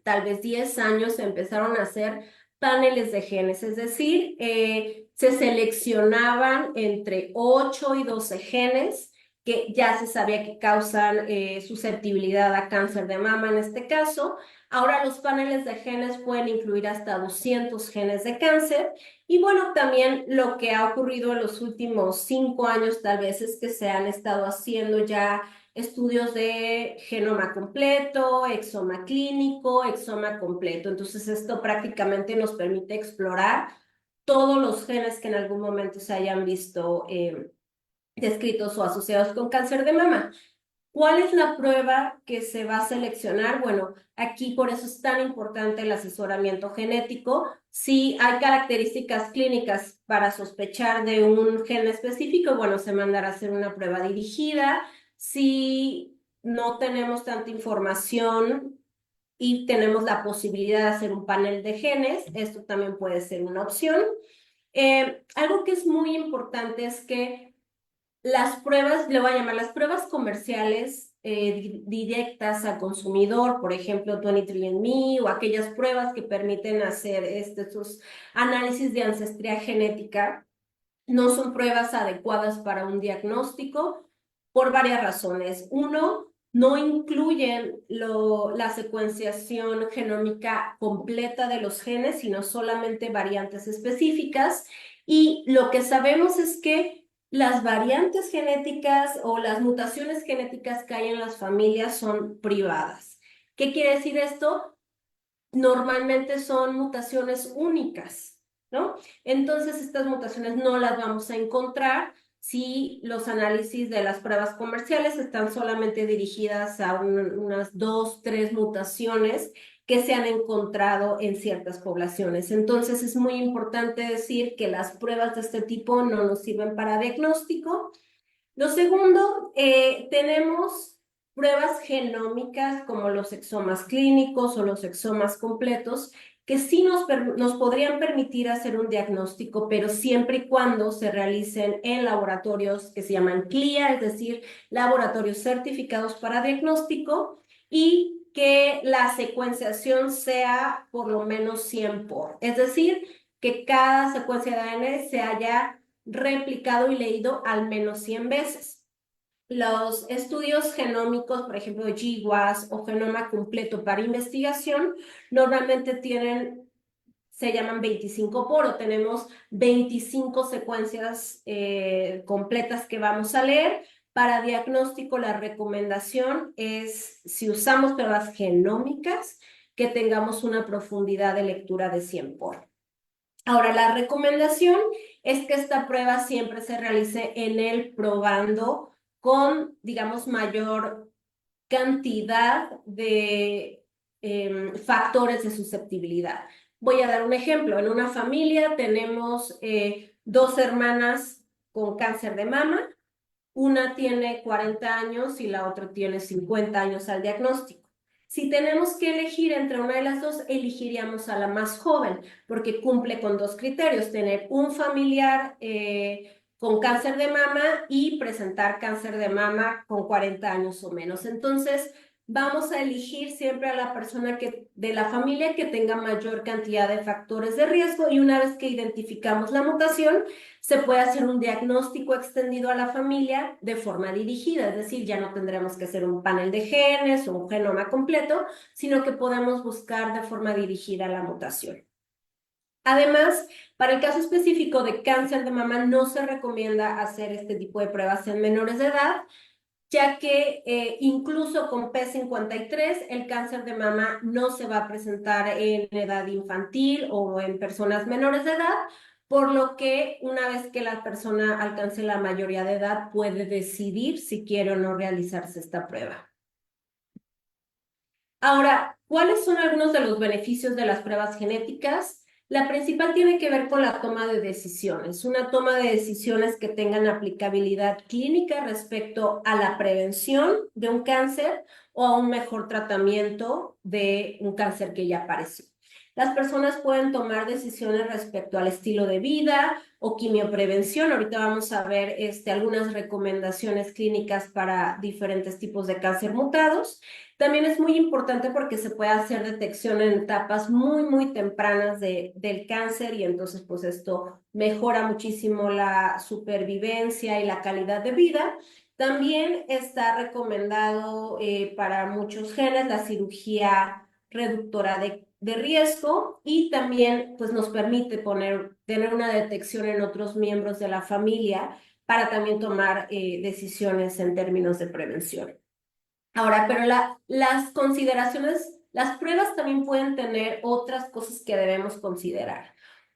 tal vez 10 años se empezaron a hacer paneles de genes, es decir, se seleccionaban entre 8 y 12 genes que ya se sabía que causan susceptibilidad a cáncer de mama en este caso. Ahora los paneles de genes pueden incluir hasta 200 genes de cáncer. Y bueno, también lo que ha ocurrido en los últimos 5 años tal vez es que se han estado haciendo ya estudios de genoma completo, exoma clínico, exoma completo. Entonces, esto prácticamente nos permite explorar todos los genes que en algún momento se hayan visto descritos o asociados con cáncer de mama. ¿Cuál es la prueba que se va a seleccionar? Bueno, aquí por eso es tan importante el asesoramiento genético. Si hay características clínicas para sospechar de un gen específico, bueno, se mandará a hacer una prueba dirigida. Si no tenemos tanta información y tenemos la posibilidad de hacer un panel de genes, esto también puede ser una opción. Algo que es muy importante es que las pruebas, le voy a llamar las pruebas comerciales directas al consumidor, por ejemplo, 23andMe, o aquellas pruebas que permiten hacer estos análisis de ancestría genética, no son pruebas adecuadas para un diagnóstico por varias razones. Uno, no incluyen la secuenciación genómica completa de los genes, sino solamente variantes específicas. Y lo que sabemos es que las variantes genéticas o las mutaciones genéticas que hay en las familias son privadas. ¿Qué quiere decir esto? Normalmente son mutaciones únicas, ¿no? Entonces, estas mutaciones no las vamos a encontrar si los análisis de las pruebas comerciales están solamente dirigidas a unas 2, 3 mutaciones que se han encontrado en ciertas poblaciones. Entonces, es muy importante decir que las pruebas de este tipo no nos sirven para diagnóstico. Lo segundo, tenemos pruebas genómicas como los exomas clínicos o los exomas completos, que sí nos podrían permitir hacer un diagnóstico, pero siempre y cuando se realicen en laboratorios que se llaman CLIA, es decir, laboratorios certificados para diagnóstico, y que la secuenciación sea por lo menos 100 por, es decir, que cada secuencia de ADN se haya replicado y leído al menos 100 veces. los estudios genómicos, por ejemplo, GWAS o genoma completo para investigación, normalmente se llaman 25 por, tenemos 25 secuencias completas que vamos a leer. Para diagnóstico, la recomendación es, si usamos pruebas genómicas, que tengamos una profundidad de lectura de 100 por. Ahora, la recomendación es que esta prueba siempre se realice en el probando con, digamos, mayor cantidad de factores de susceptibilidad. Voy a dar un ejemplo. En una familia tenemos dos hermanas con cáncer de mama. Una tiene 40 años y la otra tiene 50 años al diagnóstico. Si tenemos que elegir entre una de las dos, elegiríamos a la más joven, porque cumple con dos criterios: tener un familiar con cáncer de mama y presentar cáncer de mama con 40 años o menos. Entonces, vamos a elegir siempre a la persona de la familia que tenga mayor cantidad de factores de riesgo, y una vez que identificamos la mutación, se puede hacer un diagnóstico extendido a la familia de forma dirigida, es decir, ya no tendremos que hacer un panel de genes o un genoma completo, sino que podemos buscar de forma dirigida la mutación. Además, para el caso específico de cáncer de mama, no se recomienda hacer este tipo de pruebas en menores de edad, ya que incluso con P53 el cáncer de mama no se va a presentar en edad infantil o en personas menores de edad, por lo que una vez que la persona alcance la mayoría de edad puede decidir si quiere o no realizarse esta prueba. Ahora, ¿cuáles son algunos de los beneficios de las pruebas genéticas? La principal tiene que ver con la toma de decisiones, una toma de decisiones que tengan aplicabilidad clínica respecto a la prevención de un cáncer o a un mejor tratamiento de un cáncer que ya apareció. Las personas pueden tomar decisiones respecto al estilo de vida o quimioprevención. Ahorita vamos a ver algunas recomendaciones clínicas para diferentes tipos de cáncer mutados. También es muy importante porque se puede hacer detección en etapas muy, muy tempranas del cáncer, y entonces pues esto mejora muchísimo la supervivencia y la calidad de vida. También está recomendado para muchos genes la cirugía reductora de riesgo, y también pues nos permite tener una detección en otros miembros de la familia para también tomar decisiones en términos de prevención. Ahora, pero las consideraciones, las pruebas también pueden tener otras cosas que debemos considerar.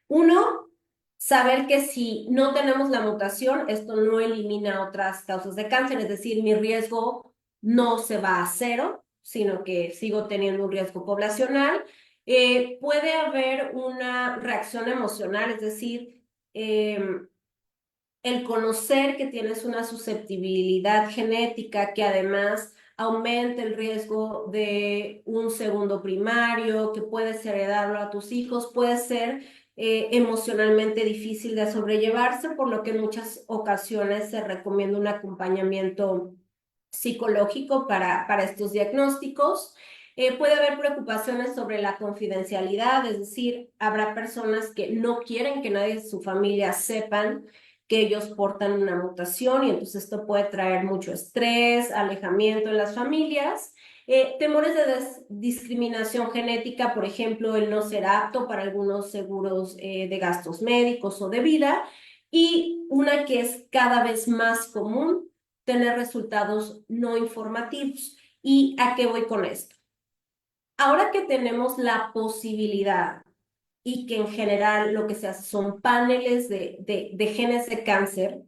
Uno, saber que si no tenemos la mutación, esto no elimina otras causas de cáncer, es decir, mi riesgo no se va a cero, sino que sigo teniendo un riesgo poblacional. Puede haber una reacción emocional, es decir, el conocer que tienes una susceptibilidad genética que además aumenta el riesgo de un segundo primario, que puedes heredarlo a tus hijos, puede ser emocionalmente difícil de sobrellevarse, por lo que en muchas ocasiones se recomienda un acompañamiento psicológico para estos diagnósticos. Puede haber preocupaciones sobre la confidencialidad, es decir, habrá personas que no quieren que nadie de su familia sepan que ellos portan una mutación, y entonces esto puede traer mucho estrés, alejamiento en las familias. Temores de discriminación genética, por ejemplo, el no ser apto para algunos seguros de gastos médicos o de vida. Y una que es cada vez más común, tener resultados no informativos. ¿Y a qué voy con esto? Ahora que tenemos la posibilidad, y que en general lo que se hace son paneles de genes de cáncer,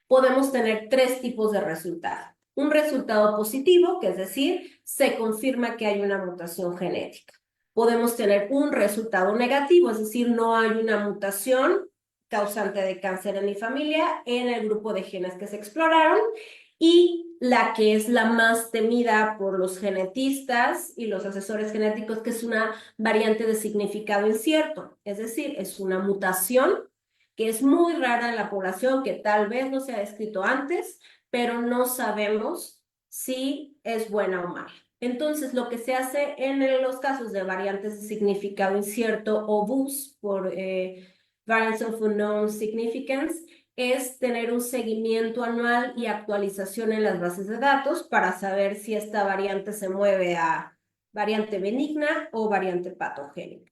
podemos tener tres tipos de resultado. Un resultado positivo, que es decir, se confirma que hay una mutación genética. Podemos tener un resultado negativo, es decir, no hay una mutación causante de cáncer en mi familia en el grupo de genes que se exploraron. Y la que es la más temida por los genetistas y los asesores genéticos, que es una variante de significado incierto, es decir, es una mutación que es muy rara en la población, que tal vez no se ha descrito antes, pero no sabemos si es buena o mala. Entonces, lo que se hace en los casos de variantes de significado incierto, o VUS, por Variants of Unknown Significance, es tener un seguimiento anual y actualización en las bases de datos para saber si esta variante se mueve a variante benigna o variante patogénica.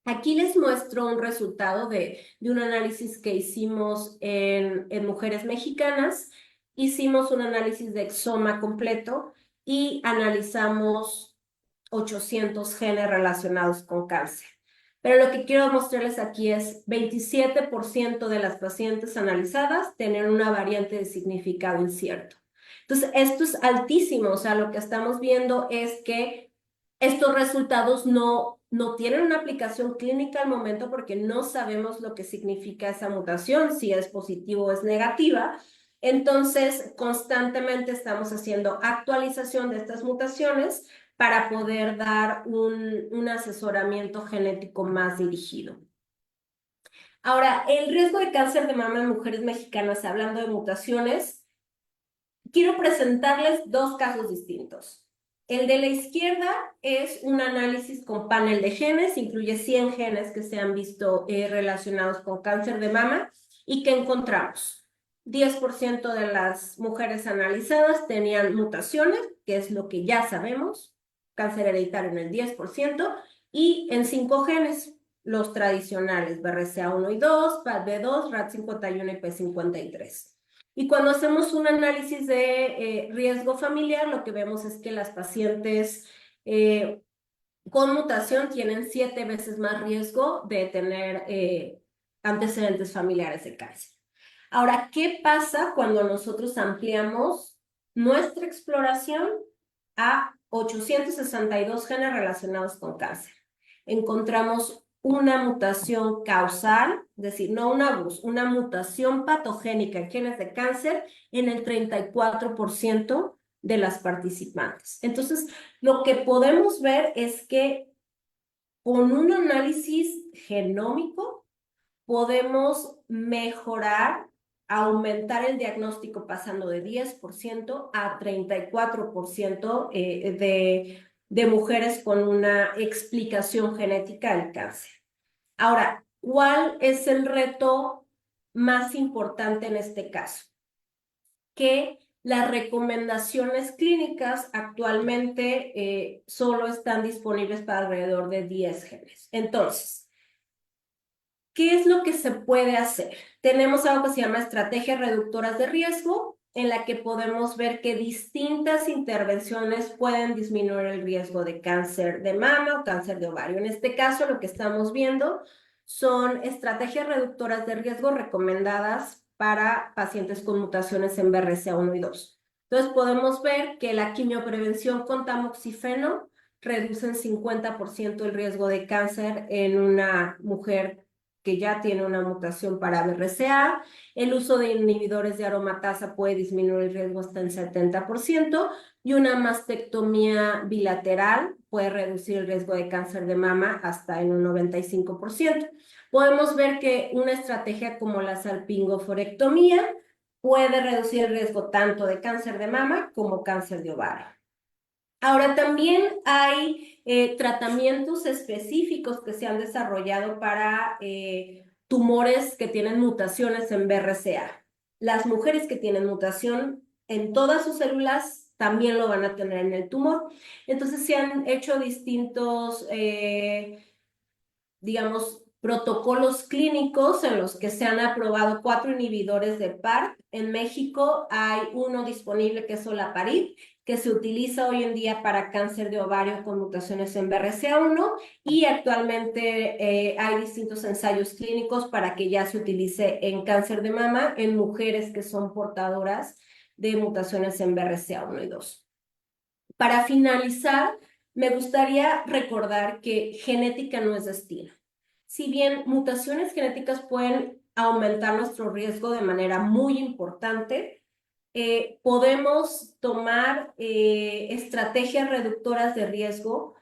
Aquí les muestro un resultado de un análisis que hicimos en mujeres mexicanas. Hicimos un análisis de exoma completo y analizamos 800 genes relacionados con cáncer. Pero lo que quiero mostrarles aquí es 27% de las pacientes analizadas tenían una variante de significado incierto. Entonces, esto es altísimo, o sea, lo que estamos viendo es que estos resultados no tienen una aplicación clínica al momento porque no sabemos lo que significa esa mutación, si es positiva o es negativa. Entonces, constantemente estamos haciendo actualización de estas mutaciones para poder dar un asesoramiento genético más dirigido. Ahora, el riesgo de cáncer de mama en mujeres mexicanas, hablando de mutaciones, quiero presentarles dos casos distintos. El de la izquierda es un análisis con panel de genes, incluye 100 genes que se han visto relacionados con cáncer de mama y que encontramos. 10% de las mujeres analizadas tenían mutaciones, que es lo que ya sabemos, cáncer hereditario en el 10%, y en 5 genes, los tradicionales, BRCA1 y 2, PAD2, RAD51 y P53. Y cuando hacemos un análisis de riesgo familiar, lo que vemos es que las pacientes con mutación tienen 7 veces más riesgo de tener antecedentes familiares de cáncer. Ahora, ¿qué pasa cuando nosotros ampliamos nuestra exploración a 862 genes relacionados con cáncer? Encontramos una mutación causal, es decir, no un abuso, una mutación patogénica en genes de cáncer en el 34% de las participantes. Entonces, lo que podemos ver es que con un análisis genómico podemos mejorar, aumentar el diagnóstico pasando de 10% a 34% de mujeres con una explicación genética del cáncer. Ahora, ¿cuál es el reto más importante en este caso? Que las recomendaciones clínicas actualmente solo están disponibles para alrededor de 10 genes. Entonces, ¿qué es lo que se puede hacer? Tenemos algo que se llama estrategias reductoras de riesgo, en la que podemos ver que distintas intervenciones pueden disminuir el riesgo de cáncer de mama o cáncer de ovario. En este caso, lo que estamos viendo son estrategias reductoras de riesgo recomendadas para pacientes con mutaciones en BRCA1 y 2. Entonces, podemos ver que la quimioprevención con tamoxifeno reduce en 50% el riesgo de cáncer en una mujer que ya tiene una mutación para BRCA. El uso de inhibidores de aromatasa puede disminuir el riesgo hasta en 70% y una mastectomía bilateral puede reducir el riesgo de cáncer de mama hasta en un 95%. Podemos ver que una estrategia como la salpingoforectomía puede reducir el riesgo tanto de cáncer de mama como cáncer de ovario. Ahora también hay tratamientos específicos que se han desarrollado para tumores que tienen mutaciones en BRCA. Las mujeres que tienen mutación en todas sus células también lo van a tener en el tumor. Entonces se han hecho distintos, digamos, protocolos clínicos en los que se han aprobado 4 inhibidores de PARP. En México hay uno disponible que es olaparib, que se utiliza hoy en día para cáncer de ovario con mutaciones en BRCA1 y actualmente hay distintos ensayos clínicos para que ya se utilice en cáncer de mama en mujeres que son portadoras de mutaciones en BRCA1 y 2. Para finalizar, me gustaría recordar que genética no es destino. Si bien mutaciones genéticas pueden aumentar nuestro riesgo de manera muy importante, podemos tomar estrategias reductoras de riesgo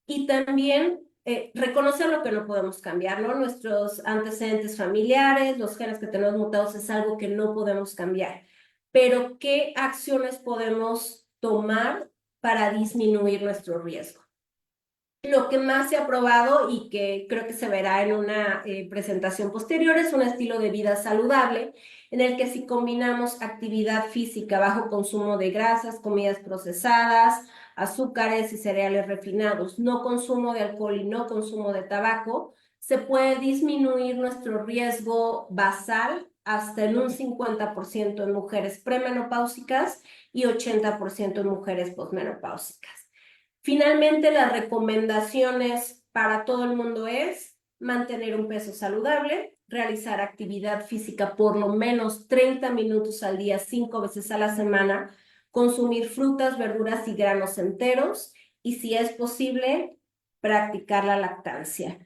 y también reconocer lo que no podemos cambiar, ¿no? Nuestros antecedentes familiares, los genes que tenemos mutados es algo que no podemos cambiar. Pero, ¿qué acciones podemos tomar para disminuir nuestro riesgo? Lo que más se ha probado y que creo que se verá en una presentación posterior es un estilo de vida saludable en el que si combinamos actividad física bajo consumo de grasas, comidas procesadas, azúcares y cereales refinados, no consumo de alcohol y no consumo de tabaco, se puede disminuir nuestro riesgo basal hasta en un 50% en mujeres premenopáusicas y 80% en mujeres posmenopáusicas. Finalmente, las recomendaciones para todo el mundo es mantener un peso saludable, realizar actividad física por lo menos 30 minutos al día, 5 veces a la semana, consumir frutas, verduras y granos enteros y, si es posible, practicar la lactancia.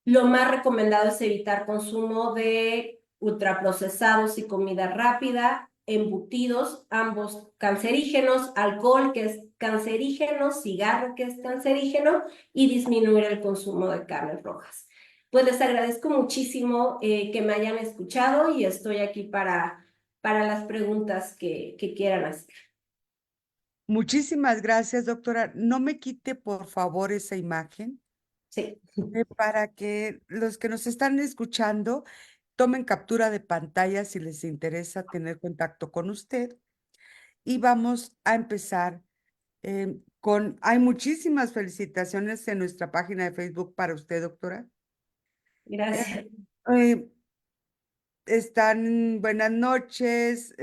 Lo más recomendado es evitar consumo de ultraprocesados y comida rápida, embutidos, ambos cancerígenos, alcohol que es cancerígeno, cigarro que es cancerígeno y disminuir el consumo de carnes rojas. Pues les agradezco muchísimo que me hayan escuchado y estoy aquí para las preguntas que quieran hacer. Muchísimas gracias, doctora. No me quite, por favor, esa imagen, Sí, para que los que nos están escuchando tomen captura de pantalla si les interesa tener contacto con usted. Y vamos a empezar hay muchísimas felicitaciones en nuestra página de Facebook para usted, doctora. Eh, gracias. eh, buenas noches.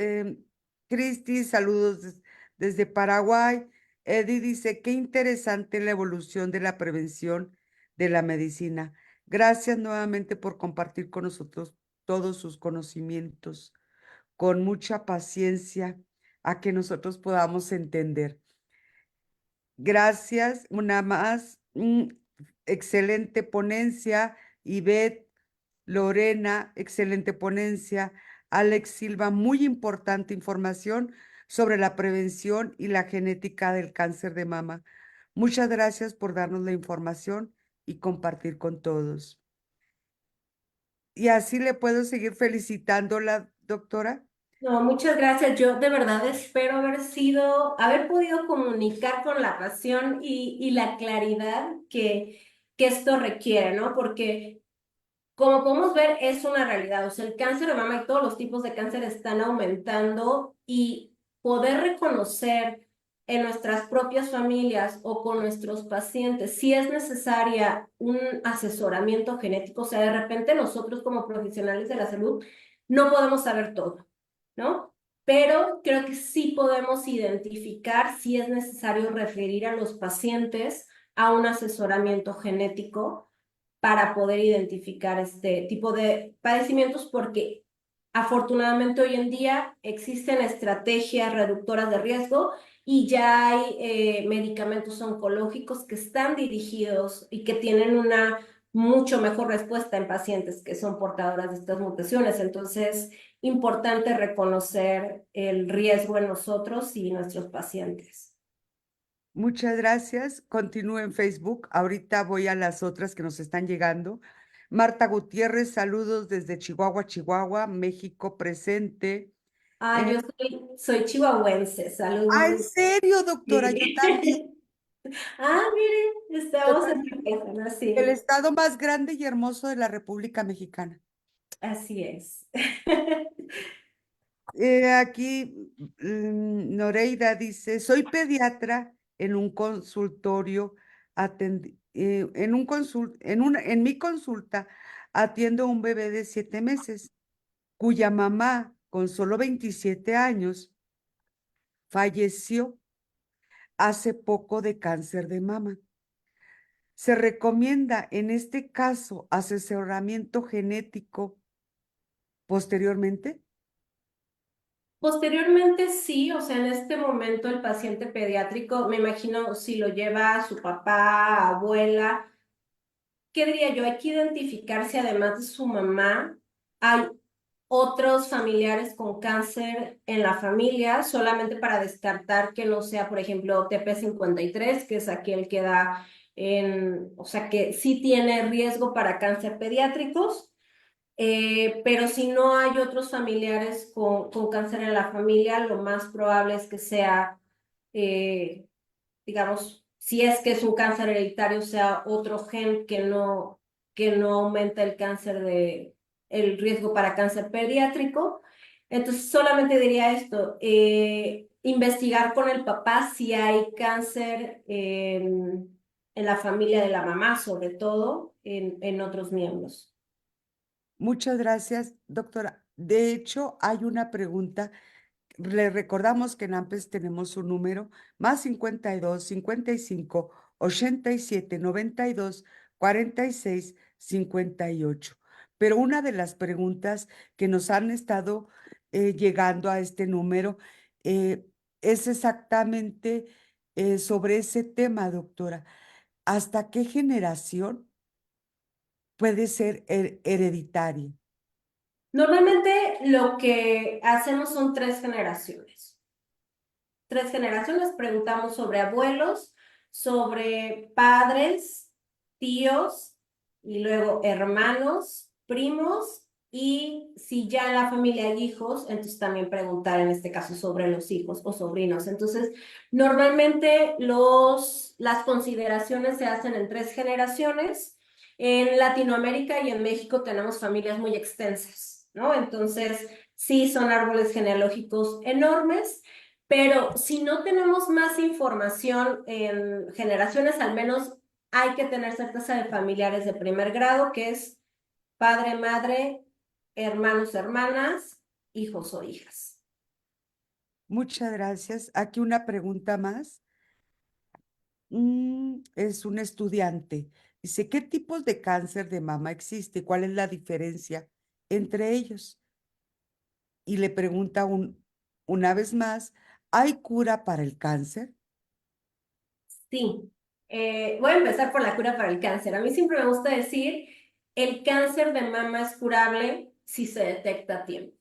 Cristi, saludos desde Paraguay. Eddie dice, qué interesante la evolución de la prevención de la medicina. Gracias nuevamente por compartir con nosotros todos sus conocimientos, con mucha paciencia, a que nosotros podamos entender. Gracias, una más. Excelente ponencia. Ivette, Lorena, excelente ponencia. Alex Silva, muy importante información sobre la prevención y la genética del cáncer de mama. Muchas gracias por darnos la información y compartir con todos. Y así le puedo seguir felicitando la doctora. No, muchas gracias. Yo de verdad espero haber podido comunicar con la pasión y la claridad que esto requiere, ¿no? Porque como podemos ver, es una realidad. O sea, el cáncer de mama y todos los tipos de cáncer están aumentando y poder reconocer en nuestras propias familias o con nuestros pacientes si es necesaria un asesoramiento genético. O sea, de repente nosotros como profesionales de la salud no podemos saber todo, ¿no? Pero creo que sí podemos identificar si es necesario referir a los pacientes a un asesoramiento genético para poder identificar este tipo de padecimientos, porque afortunadamente hoy en día existen estrategias reductoras de riesgo y ya hay medicamentos oncológicos que están dirigidos y que tienen una mucho mejor respuesta en pacientes que son portadoras de estas mutaciones. Entonces, importante reconocer el riesgo en nosotros y nuestros pacientes. Muchas gracias. Continúe en Facebook. Ahorita voy a las otras que nos están llegando. Marta Gutiérrez, saludos desde Chihuahua, Chihuahua, México presente. Ah, Eh, yo soy chihuahuense, ¿En saludos. serio, doctora? Yo Sí. también. Ah, miren, Yo estamos en también. la ¿no? El Sí, estado más grande y hermoso de la República Mexicana. así es. Aquí Noreida dice, soy pediatra en un consultorio, en mi consulta atiendo a un bebé de 7 meses, cuya mamá, con solo 27 años, falleció hace poco de cáncer de mama. Se recomienda en este caso asesoramiento genético posteriormente. Posteriormente sí, o sea, en este momento el paciente pediátrico, me imagino si lo lleva a su papá, abuela, ¿qué diría yo? Hay que identificar si además de su mamá hay otros familiares con cáncer en la familia, solamente para descartar que no sea, por ejemplo, TP53, que es aquel que da o sea, que sí tiene riesgo para cáncer pediátricos. Pero si no hay otros familiares con cáncer en la familia, lo más probable es que sea, eh, digamos, si es que es un cáncer hereditario, sea otro gen que no aumenta el riesgo para cáncer pediátrico. Entonces, solamente diría esto, investigar con el papá si hay cáncer en la familia de la mamá, sobre todo en otros miembros. Muchas gracias, doctora. De hecho, hay una pregunta. Le recordamos que en AMPES tenemos un número más 52 55 87 92 46 58. Pero una de las preguntas que nos han estado llegando a este número eh, es exactamente sobre ese tema, doctora. ¿Hasta qué generación puede ser hereditario? Normalmente lo que hacemos son tres generaciones. Tres generaciones, preguntamos sobre abuelos, sobre padres, tíos y luego hermanos, primos y si ya en la familia hay hijos, entonces también preguntar en este caso sobre los hijos o sobrinos. Entonces, normalmente las consideraciones se hacen en tres generaciones. En Latinoamérica y en México tenemos familias muy extensas, ¿no? Entonces, sí son árboles genealógicos enormes. Pero si no tenemos más información en generaciones, al menos hay que tener certeza de familiares de primer grado, que es padre, madre, hermanos, hermanas, hijos o hijas. Muchas gracias. Aquí una pregunta más. Es un estudiante. Dice, ¿qué tipos de cáncer de mama existe? ¿Cuál es la diferencia entre ellos? Y le pregunta una vez más, ¿hay cura para el cáncer? Sí, voy a empezar por la cura para el cáncer. A mí siempre me gusta decir, el cáncer de mama es curable si se detecta a tiempo.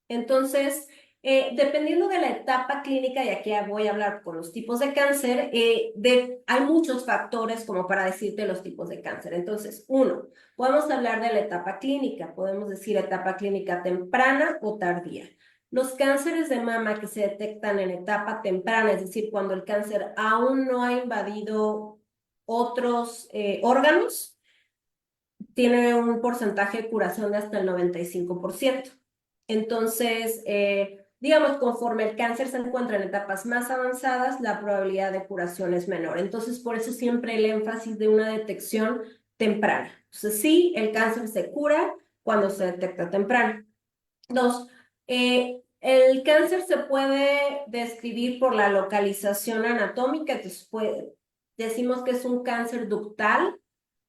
Entonces, dependiendo de la etapa clínica, y aquí voy a hablar con los tipos de cáncer, hay muchos factores como para decirte los tipos de cáncer. Entonces, uno, podemos hablar de la etapa clínica, podemos decir etapa clínica temprana o tardía. Los cánceres de mama que se detectan en etapa temprana, es decir, cuando el cáncer aún no ha invadido otros órganos, tiene un porcentaje de curación de hasta el 95%. Entonces, digamos, conforme el cáncer se encuentra en etapas más avanzadas, la probabilidad de curación es menor. Entonces, por eso siempre el énfasis de una detección temprana. Entonces, sí, el cáncer se cura cuando se detecta temprano. Dos, el cáncer se puede describir por la localización anatómica, entonces decimos que es un cáncer ductal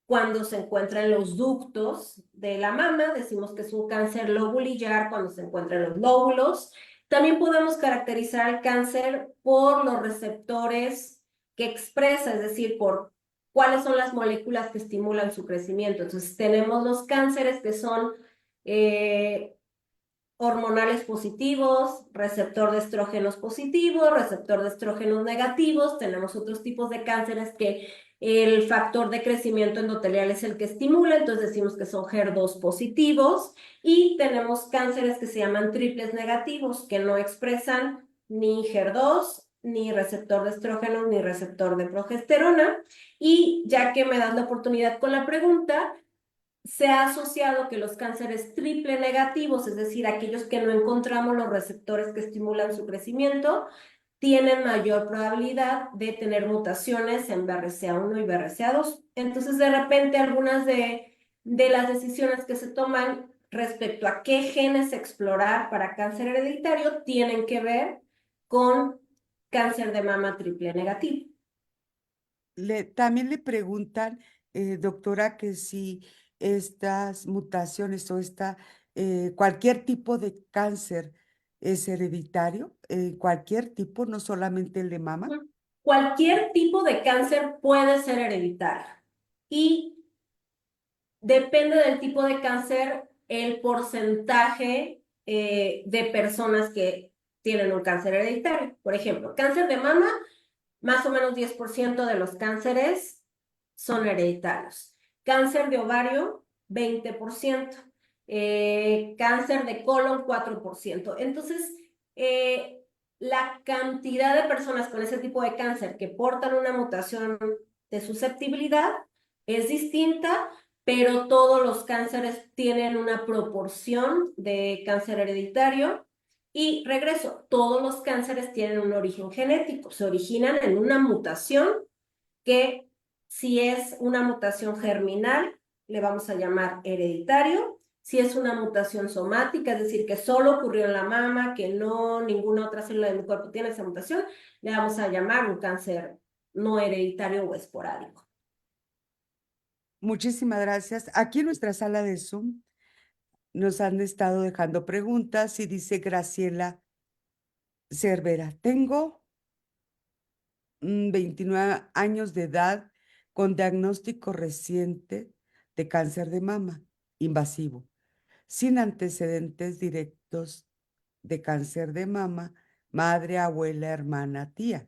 cuando se encuentra en los ductos de la mama, decimos que es un cáncer lobulillar cuando se encuentra en los lóbulos. También podemos caracterizar el cáncer por los receptores que expresa, es decir, por cuáles son las moléculas que estimulan su crecimiento. Entonces, tenemos los cánceres que son eh, hormonales positivos, receptor de estrógenos positivos, receptor de estrógenos negativos. Tenemos otros tipos de cánceres que el factor de crecimiento endotelial es el que estimula, entonces decimos que son HER2 positivos. Y tenemos cánceres que se llaman triples negativos, que no expresan ni HER2, ni receptor de estrógenos, ni receptor de progesterona. Y ya que me das la oportunidad con la pregunta, se ha asociado que los cánceres triple negativos, es decir, aquellos que no encontramos los receptores que estimulan su crecimiento, tienen mayor probabilidad de tener mutaciones en BRCA1 y BRCA2. Entonces, de repente, algunas de las decisiones que se toman respecto a qué genes explorar para cáncer hereditario tienen que ver con cáncer de mama triple negativo. También le preguntan, doctora, que si estas mutaciones o cualquier tipo de cáncer es hereditario, cualquier tipo, no solamente el de mama. Cualquier tipo de cáncer puede ser hereditario y depende del tipo de cáncer, el porcentaje de personas que tienen un cáncer hereditario. Por ejemplo, cáncer de mama, más o menos 10% de los cánceres son hereditarios. Cáncer de ovario, 20%. Cáncer de colon, 4%. Entonces, la cantidad de personas con ese tipo de cáncer que portan una mutación de susceptibilidad es distinta, pero todos los cánceres tienen una proporción de cáncer hereditario. Y regreso, todos los cánceres tienen un origen genético, se originan en una mutación que si es una mutación germinal, le vamos a llamar hereditario. Si es una mutación somática, es decir, que solo ocurrió en la mama, que no ninguna otra célula de mi cuerpo tiene esa mutación, le vamos a llamar un cáncer no hereditario o esporádico. Muchísimas gracias. Aquí en nuestra sala de Zoom nos han estado dejando preguntas y dice Graciela Cervera, tengo 29 años de edad con diagnóstico reciente de cáncer de mama invasivo, sin antecedentes directos de cáncer de mama, madre, abuela, hermana, tía.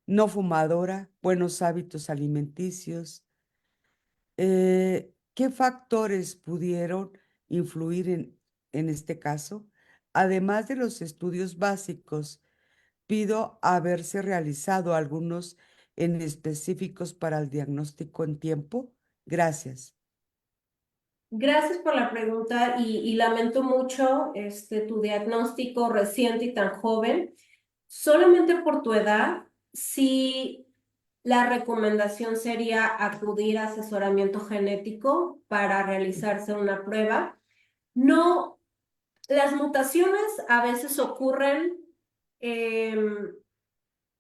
No fumadora, buenos hábitos alimenticios. ¿Qué factores pudieron influir en este caso? Además de los estudios básicos, pido haberse realizado algunos en específicos para el diagnóstico en tiempo. Gracias. Gracias por la pregunta y lamento mucho tu diagnóstico reciente y tan joven. Solamente por tu edad, sí, la recomendación sería acudir a asesoramiento genético para realizarse una prueba. No, las mutaciones a veces ocurren em,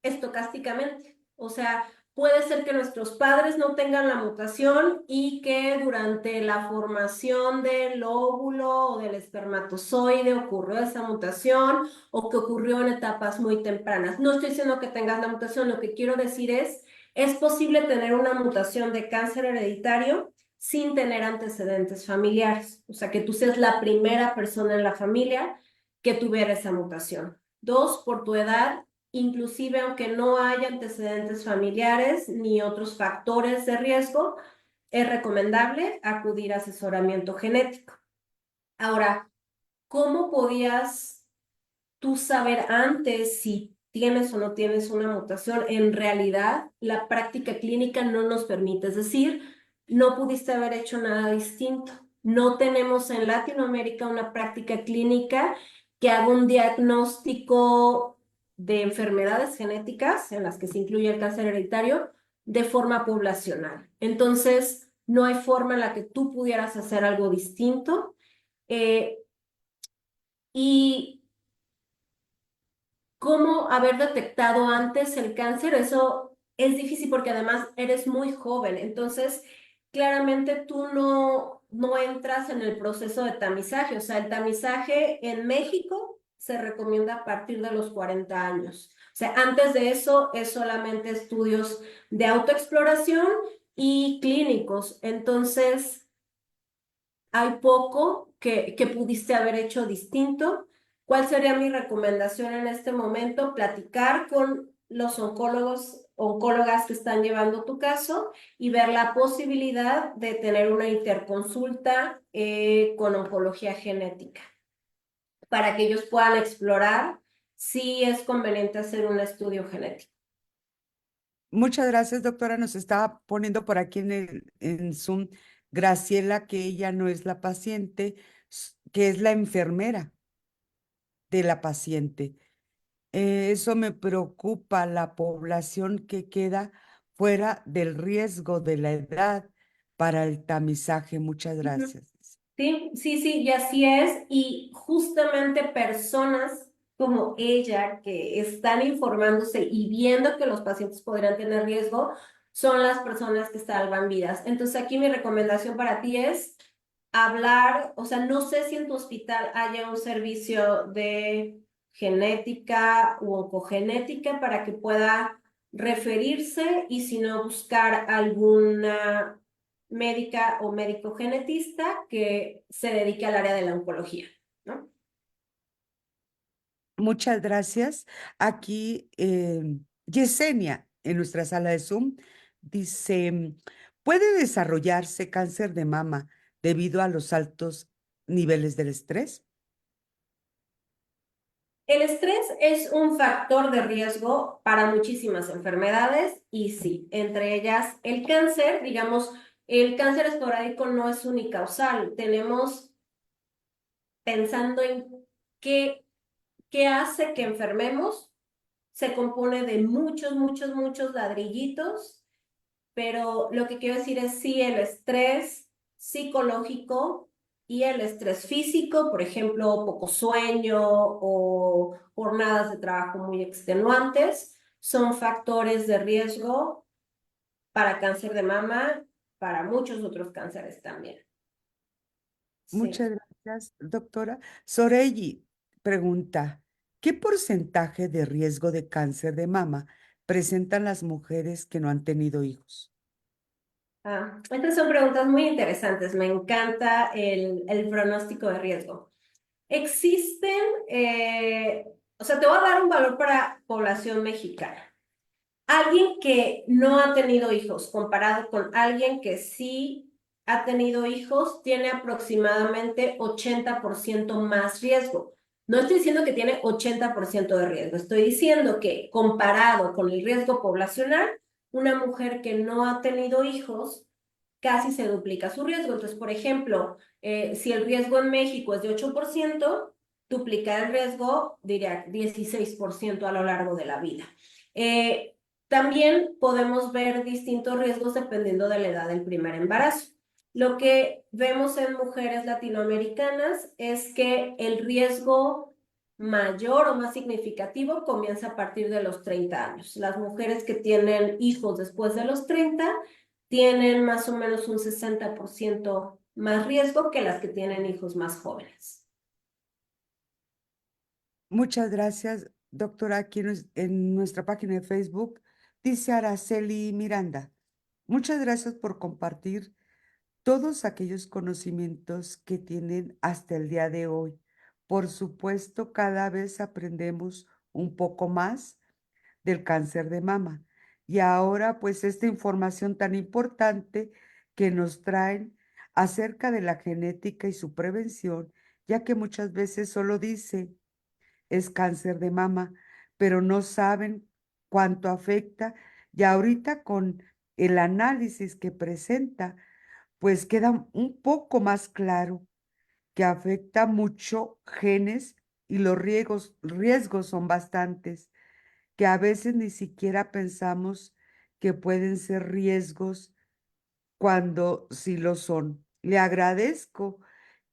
estocásticamente. O sea, puede ser que nuestros padres no tengan la mutación y que durante la formación del óvulo o del espermatozoide ocurrió esa mutación o que ocurrió en etapas muy tempranas. No estoy diciendo que tengas la mutación, lo que quiero decir es posible tener una mutación de cáncer hereditario sin tener antecedentes familiares. O sea, que tú seas la primera persona en la familia que tuviera esa mutación. Dos, por tu edad, inclusive aunque no haya antecedentes familiares ni otros factores de riesgo, es recomendable acudir a asesoramiento genético. Ahora, ¿cómo podías tú saber antes si tienes o no tienes una mutación? En realidad, la práctica clínica no nos permite, es decir, no pudiste haber hecho nada distinto. No tenemos en Latinoamérica una práctica clínica que haga un diagnóstico de enfermedades genéticas, en las que se incluye el cáncer hereditario, de forma poblacional. Entonces, no hay forma en la que tú pudieras hacer algo distinto. Eh, y cómo haber detectado antes el cáncer, eso es difícil porque además eres muy joven, entonces claramente tú no entras en el proceso de tamizaje, o sea, el tamizaje en México se recomienda a partir de los 40 años. O sea, antes de eso es solamente estudios de autoexploración y clínicos, entonces hay poco que pudiste haber hecho distinto. ¿Cuál sería mi recomendación en este momento? Platicar con los oncólogos, oncólogas que están llevando tu caso y ver la posibilidad de tener una interconsulta con oncología genética para que ellos puedan explorar si es conveniente hacer un estudio genético. Muchas gracias, doctora. Nos estaba poniendo por aquí en Zoom Graciela que ella no es la paciente, que es la enfermera de la paciente. Eso me preocupa, la población que queda fuera del riesgo de la edad para el tamizaje. Muchas Ujú. gracias. Sí, sí, sí, y así es. Y justamente personas como ella que están informándose y viendo que los pacientes podrían tener riesgo, son las personas que salvan vidas. Entonces aquí mi recomendación para ti es hablar, o sea, no sé si en tu hospital haya un servicio de genética u oncogenética para que pueda referirse y si no buscar alguna médica o médico genetista que se dedique al área de la oncología, ¿no? Muchas gracias. Aquí Yesenia, en nuestra sala de Zoom, dice, ¿puede desarrollarse cáncer de mama debido a los altos niveles del estrés? El estrés es un factor de riesgo para muchísimas enfermedades y sí, entre ellas el cáncer, digamos, el cáncer esporádico no es unicausal. Tenemos pensando en qué, qué hace que enfermemos, se compone de muchos ladrillitos, pero lo que quiero decir es sí, el estrés psicológico y el estrés físico, por ejemplo, poco sueño o jornadas de trabajo muy extenuantes, son factores de riesgo para cáncer de mama, para muchos otros cánceres también. Sí. Muchas gracias, doctora. Sorelli pregunta, ¿qué porcentaje de riesgo de cáncer de mama presentan las mujeres que no han tenido hijos? Estas son preguntas muy interesantes. Me encanta el pronóstico de riesgo. Existen, o sea, te voy a dar un valor para población mexicana. Alguien que no ha tenido hijos comparado con alguien que sí ha tenido hijos tiene aproximadamente 80% más riesgo. No estoy diciendo que tiene 80% de riesgo, estoy diciendo que comparado con el riesgo poblacional, una mujer que no ha tenido hijos casi se duplica su riesgo. Entonces, por ejemplo, si el riesgo en México es de 8%, duplicar el riesgo, diría 16% a lo largo de la vida. Eh, También podemos ver distintos riesgos dependiendo de la edad del primer embarazo. Lo que vemos en mujeres latinoamericanas es que el riesgo mayor o más significativo comienza a partir de los 30 años. Las mujeres que tienen hijos después de los 30 tienen más o menos un 60% más riesgo que las que tienen hijos más jóvenes. Muchas gracias, doctora. Aquí en nuestra página de Facebook dice Araceli Miranda. Muchas gracias por compartir todos aquellos conocimientos que tienen hasta el día de hoy. Por supuesto, cada vez aprendemos un poco más del cáncer de mama. Y ahora, pues, esta información tan importante que nos traen acerca de la genética y su prevención, ya que muchas veces solo dice es cáncer de mama, pero no saben cuánto afecta. Y ahorita con el análisis que presenta, pues queda un poco más claro que afecta mucho genes y los riesgos son bastantes, que a veces ni siquiera pensamos que pueden ser riesgos cuando sí lo son. Le agradezco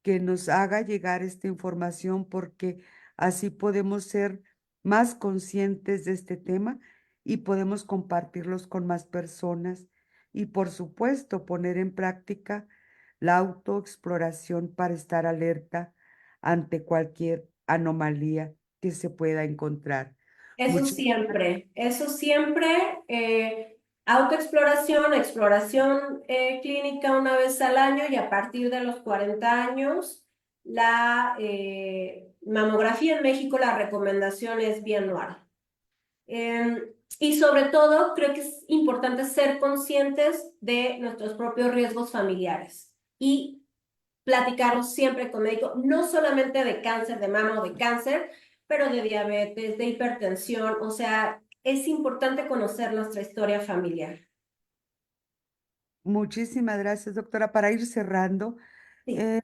que nos haga llegar esta información porque así podemos ser más conscientes de este tema y podemos compartirlos con más personas y por supuesto poner en práctica la autoexploración para estar alerta ante cualquier anomalía que se pueda encontrar. Muchas Eso siempre, autoexploración, exploración clínica una vez al año y a partir de los 40 años, la mamografía en México, la recomendación es bianual. Y sobre todo, creo que es importante ser conscientes de nuestros propios riesgos familiares y platicarlos siempre con médico, no solamente de cáncer de mama o de cáncer, pero de diabetes, de hipertensión, o sea, es importante conocer nuestra historia familiar. muchísimas gracias, doctora. Para ir cerrando, Sí. eh,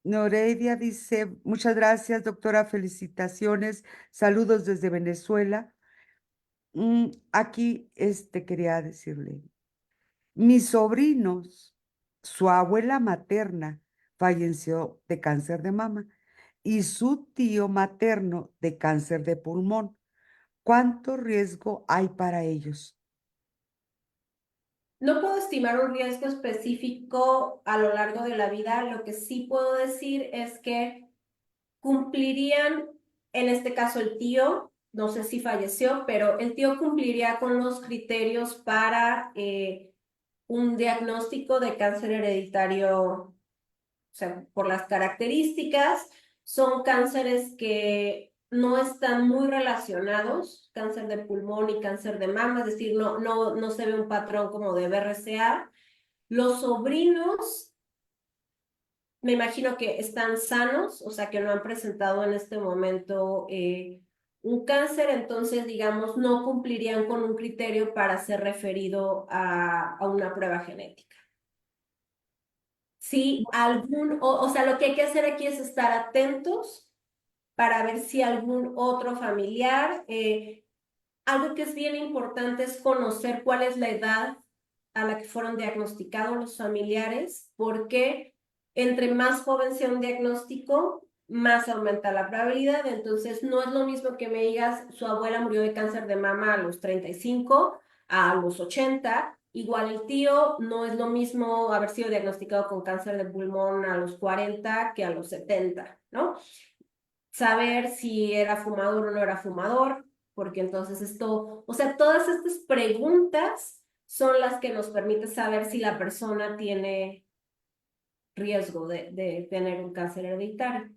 Noredia dice, muchas gracias, doctora, felicitaciones, saludos desde Venezuela. Aquí, quería decirle, mis sobrinos, su abuela materna falleció de cáncer de mama y su tío materno de cáncer de pulmón. ¿Cuánto riesgo hay para ellos? No puedo estimar un riesgo específico a lo largo de la vida. Lo que sí puedo decir es que cumplirían, en este caso el tío, no sé si falleció, pero el tío cumpliría con los criterios para un diagnóstico de cáncer hereditario, o sea, por las características, son cánceres que no están muy relacionados, cáncer de pulmón y cáncer de mama, es decir, no se ve un patrón como de BRCA. Los sobrinos me imagino que están sanos, o sea, que no han presentado en este momento un cáncer, entonces, digamos, no cumplirían con un criterio para ser referido a una prueba genética. Si algún, o sea, lo que hay que hacer aquí es estar atentos para ver si algún otro familiar, algo que es bien importante es conocer cuál es la edad a la que fueron diagnosticados los familiares, porque entre más joven sea un diagnóstico, más aumenta la probabilidad. Entonces, no es lo mismo que me digas, su abuela murió de cáncer de mama a los 35, a los 80. Igual el tío, no es lo mismo haber sido diagnosticado con cáncer de pulmón a los 40 que a los 70, ¿no? Saber si era fumador o no era fumador, porque entonces esto, o sea, todas estas preguntas son las que nos permiten saber si la persona tiene riesgo de tener un cáncer hereditario.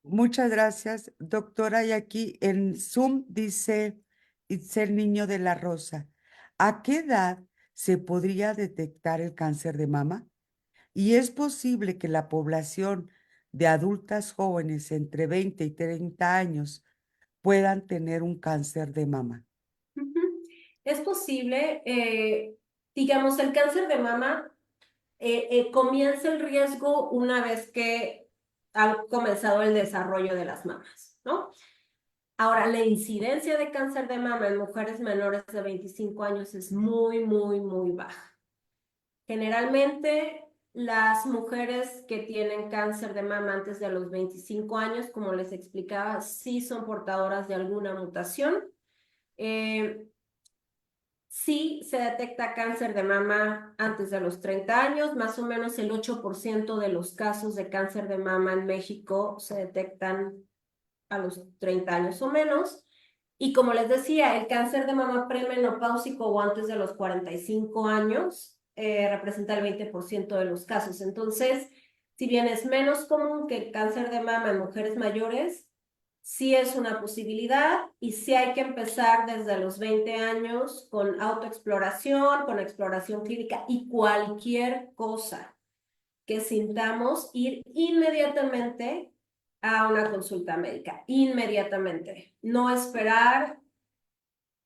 Muchas gracias, doctora. Y aquí en Zoom dice Itzel Niño de la Rosa, ¿a qué edad se podría detectar el cáncer de mama? ¿Y es posible que la población de adultas jóvenes entre 20 y 30 años puedan tener un cáncer de mama? Ujú. Es posible, digamos, el cáncer de mama comienza el riesgo una vez que ha comenzado el desarrollo de las mamas, ¿no? Ahora, la incidencia de cáncer de mama en mujeres menores de 25 años es muy, muy, muy baja. Generalmente, las mujeres que tienen cáncer de mama antes de los 25 años, como les explicaba, sí son portadoras de alguna mutación. Eh, sí se detecta cáncer de mama antes de los 30 años, más o menos el 8% de los casos de cáncer de mama en México se detectan a los 30 años o menos. Y como les decía, el cáncer de mama premenopáusico o antes de los 45 años representa el 20% de los casos. Entonces, si bien es menos común que el cáncer de mama en mujeres mayores, sí es una posibilidad y sí hay que empezar desde los 20 años con autoexploración, con exploración clínica y cualquier cosa que sintamos, ir inmediatamente a una consulta médica, inmediatamente. No esperar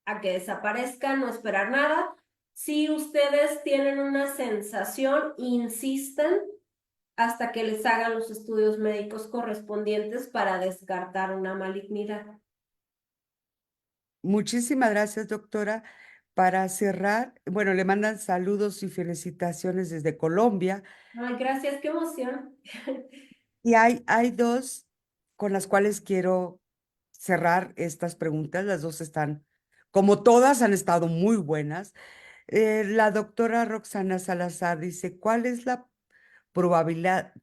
a que desaparezca, no esperar nada. Si ustedes tienen una sensación, insistan hasta que les hagan los estudios médicos correspondientes para descartar una malignidad. Muchísimas gracias, doctora. Para cerrar, bueno, le mandan saludos y felicitaciones desde Colombia. Ay, gracias, qué emoción. Y hay dos con las cuales quiero cerrar estas preguntas. Las dos están, como todas, han estado muy buenas. La doctora Roxana Salazar dice, ¿cuál es la probabilidad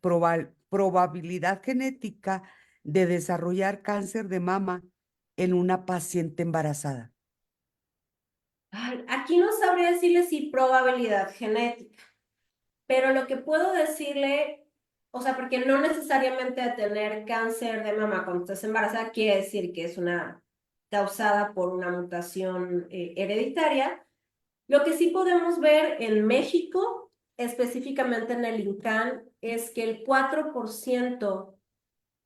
genética de desarrollar cáncer de mama en una paciente embarazada? Ay, aquí no sabría decirle si probabilidad genética. Pero lo que puedo decirle, o sea, porque no necesariamente tener cáncer de mama cuando estás embarazada quiere decir que es una causada por una mutación hereditaria. Lo que sí podemos ver en México, específicamente en el INCAN, es que el 4%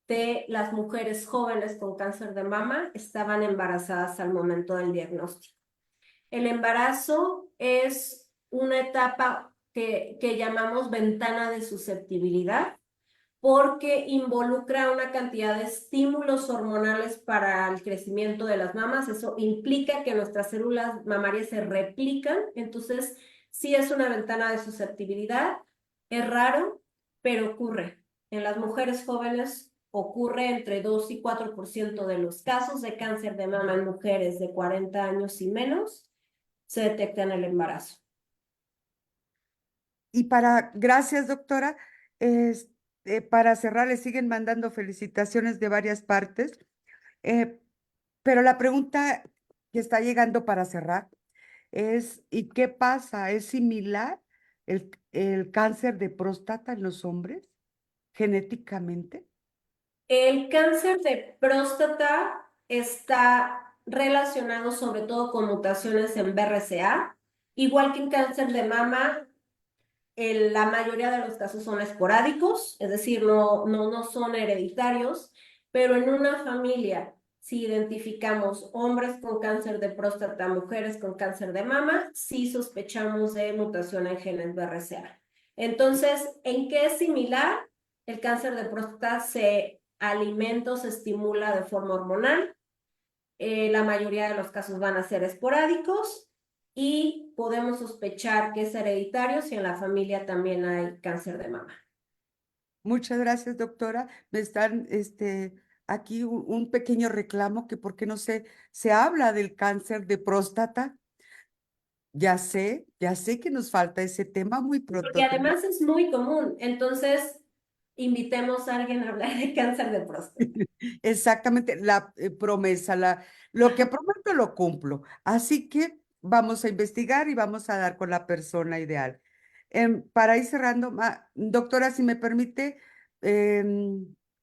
de las mujeres jóvenes con cáncer de mama estaban embarazadas al momento del diagnóstico. El embarazo es una etapa que llamamos ventana de susceptibilidad porque involucra una cantidad de estímulos hormonales para el crecimiento de las mamas. Eso implica que nuestras células mamarias se replican. Entonces, sí es una ventana de susceptibilidad. Es raro, pero ocurre. En las mujeres jóvenes ocurre entre 2 y 4% de los casos de cáncer de mama en mujeres de 40 años y menos se detecta en el embarazo. Y gracias, doctora. Para cerrar, le siguen mandando felicitaciones de varias partes, eh, pero la pregunta que está llegando para cerrar es, ¿y qué pasa? ¿Es similar el cáncer de próstata en los hombres genéticamente? El cáncer de próstata está relacionado sobre todo con mutaciones en BRCA, igual que el cáncer de mama la mayoría de los casos son esporádicos, es decir, no son hereditarios, pero en una familia, si identificamos hombres con cáncer de próstata, mujeres con cáncer de mama, sí sospechamos de mutación en genes BRCA. Entonces, ¿en qué es similar? El cáncer de próstata se alimenta o se estimula de forma hormonal. La mayoría de los casos van a ser esporádicos y podemos sospechar que es hereditario si en la familia también hay cáncer de mama. Muchas gracias, doctora. Me están, aquí un pequeño reclamo que por qué no se habla del cáncer de próstata. Ya sé que nos falta ese tema muy Porque pronto. además es muy común, entonces invitemos a alguien a hablar de cáncer de próstata. Exactamente, la promesa, lo que prometo lo cumplo. Así que vamos a investigar y vamos a dar con la persona ideal. Para ir cerrando, doctora, si me permite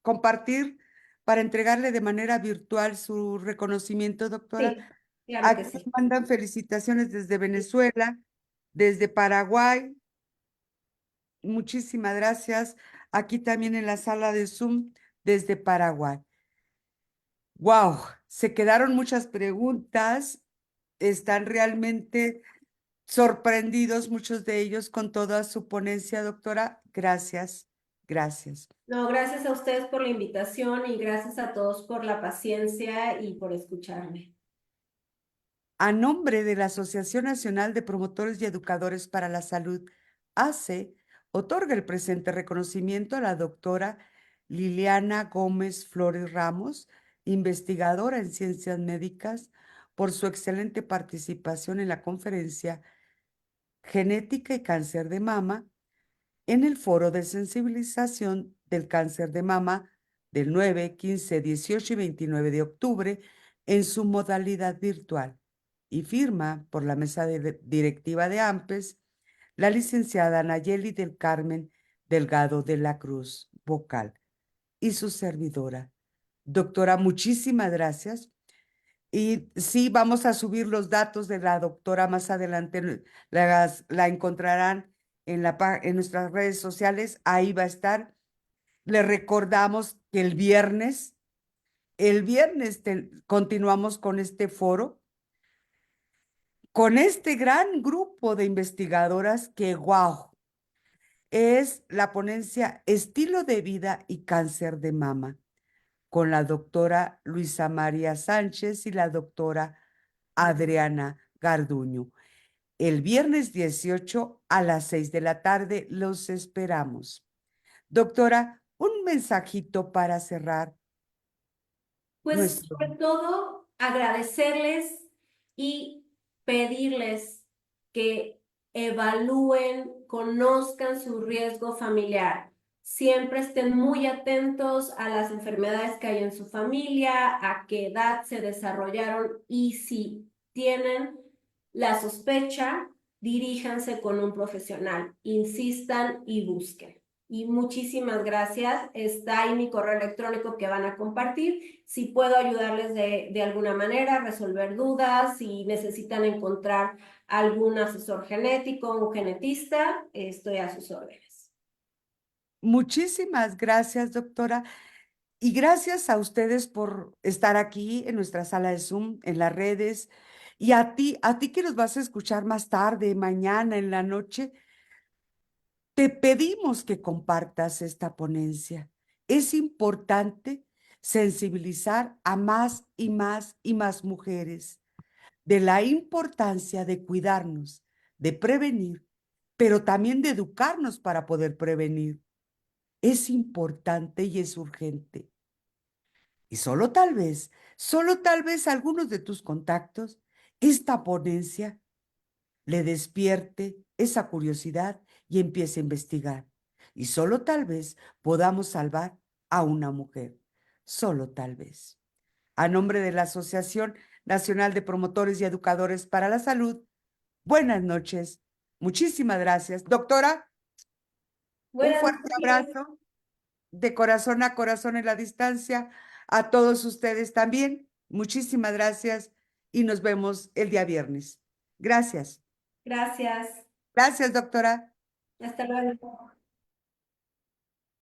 compartir para entregarle de manera virtual su reconocimiento, doctora. Sí, claro que Aquí nos sí. mandan felicitaciones desde Venezuela, desde Paraguay. Muchísimas gracias. Aquí también en la sala de Zoom desde Paraguay. Wow, se quedaron muchas preguntas. Están realmente sorprendidos muchos de ellos con toda su ponencia, doctora. Gracias, gracias. No, gracias a ustedes por la invitación y gracias a todos por la paciencia y por escucharme. A nombre de la Asociación Nacional de Promotores y Educadores para la Salud, ACE, otorga el presente reconocimiento a la doctora Liliana Gómez Flores Ramos, investigadora en ciencias médicas, por su excelente participación en la conferencia Genética y Cáncer de Mama en el Foro de Sensibilización del Cáncer de Mama del 9, 15, 18 y 29 de octubre en su modalidad virtual y firma por la mesa directiva de AMPES la licenciada Nayeli del Carmen Delgado de la Cruz, vocal, y su servidora. Doctora, muchísimas gracias. Y sí, vamos a subir los datos de la doctora más adelante. La encontrarán en nuestras redes sociales. Ahí va a estar. Le recordamos que el viernes continuamos con este foro, con este gran grupo de investigadoras que, wow, es la ponencia Estilo de Vida y Cáncer de Mama, con la doctora Luisa María Sánchez y la doctora Adriana Garduño. El viernes 18 a las 6 de la tarde los esperamos. Doctora, un mensajito para cerrar Pues nuestro. sobre todo agradecerles y pedirles que evalúen, conozcan su riesgo familiar. Siempre estén muy atentos a las enfermedades que hay en su familia, a qué edad se desarrollaron y si tienen la sospecha, diríjanse con un profesional, insistan y busquen. Y muchísimas gracias. Está ahí mi correo electrónico que van a compartir. Si puedo ayudarles de alguna manera, resolver dudas, si necesitan encontrar algún asesor genético, un genetista, estoy a sus órdenes. Muchísimas gracias, doctora. Y gracias a ustedes por estar aquí en nuestra sala de Zoom, en las redes. Y a ti que nos vas a escuchar más tarde, mañana, en la noche, te pedimos que compartas esta ponencia. Es importante sensibilizar a más y más y más mujeres de la importancia de cuidarnos, de prevenir, pero también de educarnos para poder prevenir. Es importante y es urgente. Y solo tal vez algunos de tus contactos, esta ponencia le despierte esa curiosidad y empiece a investigar. Y solo tal vez podamos salvar a una mujer. Solo tal vez. A nombre de la Asociación Nacional de Promotores y Educadores para la Salud, buenas noches. Muchísimas gracias. Doctora, un Buenas fuerte noches. abrazo de corazón a corazón en la distancia. A todos ustedes también. Muchísimas gracias y nos vemos el día viernes. Gracias. Gracias. Gracias, doctora. Hasta luego.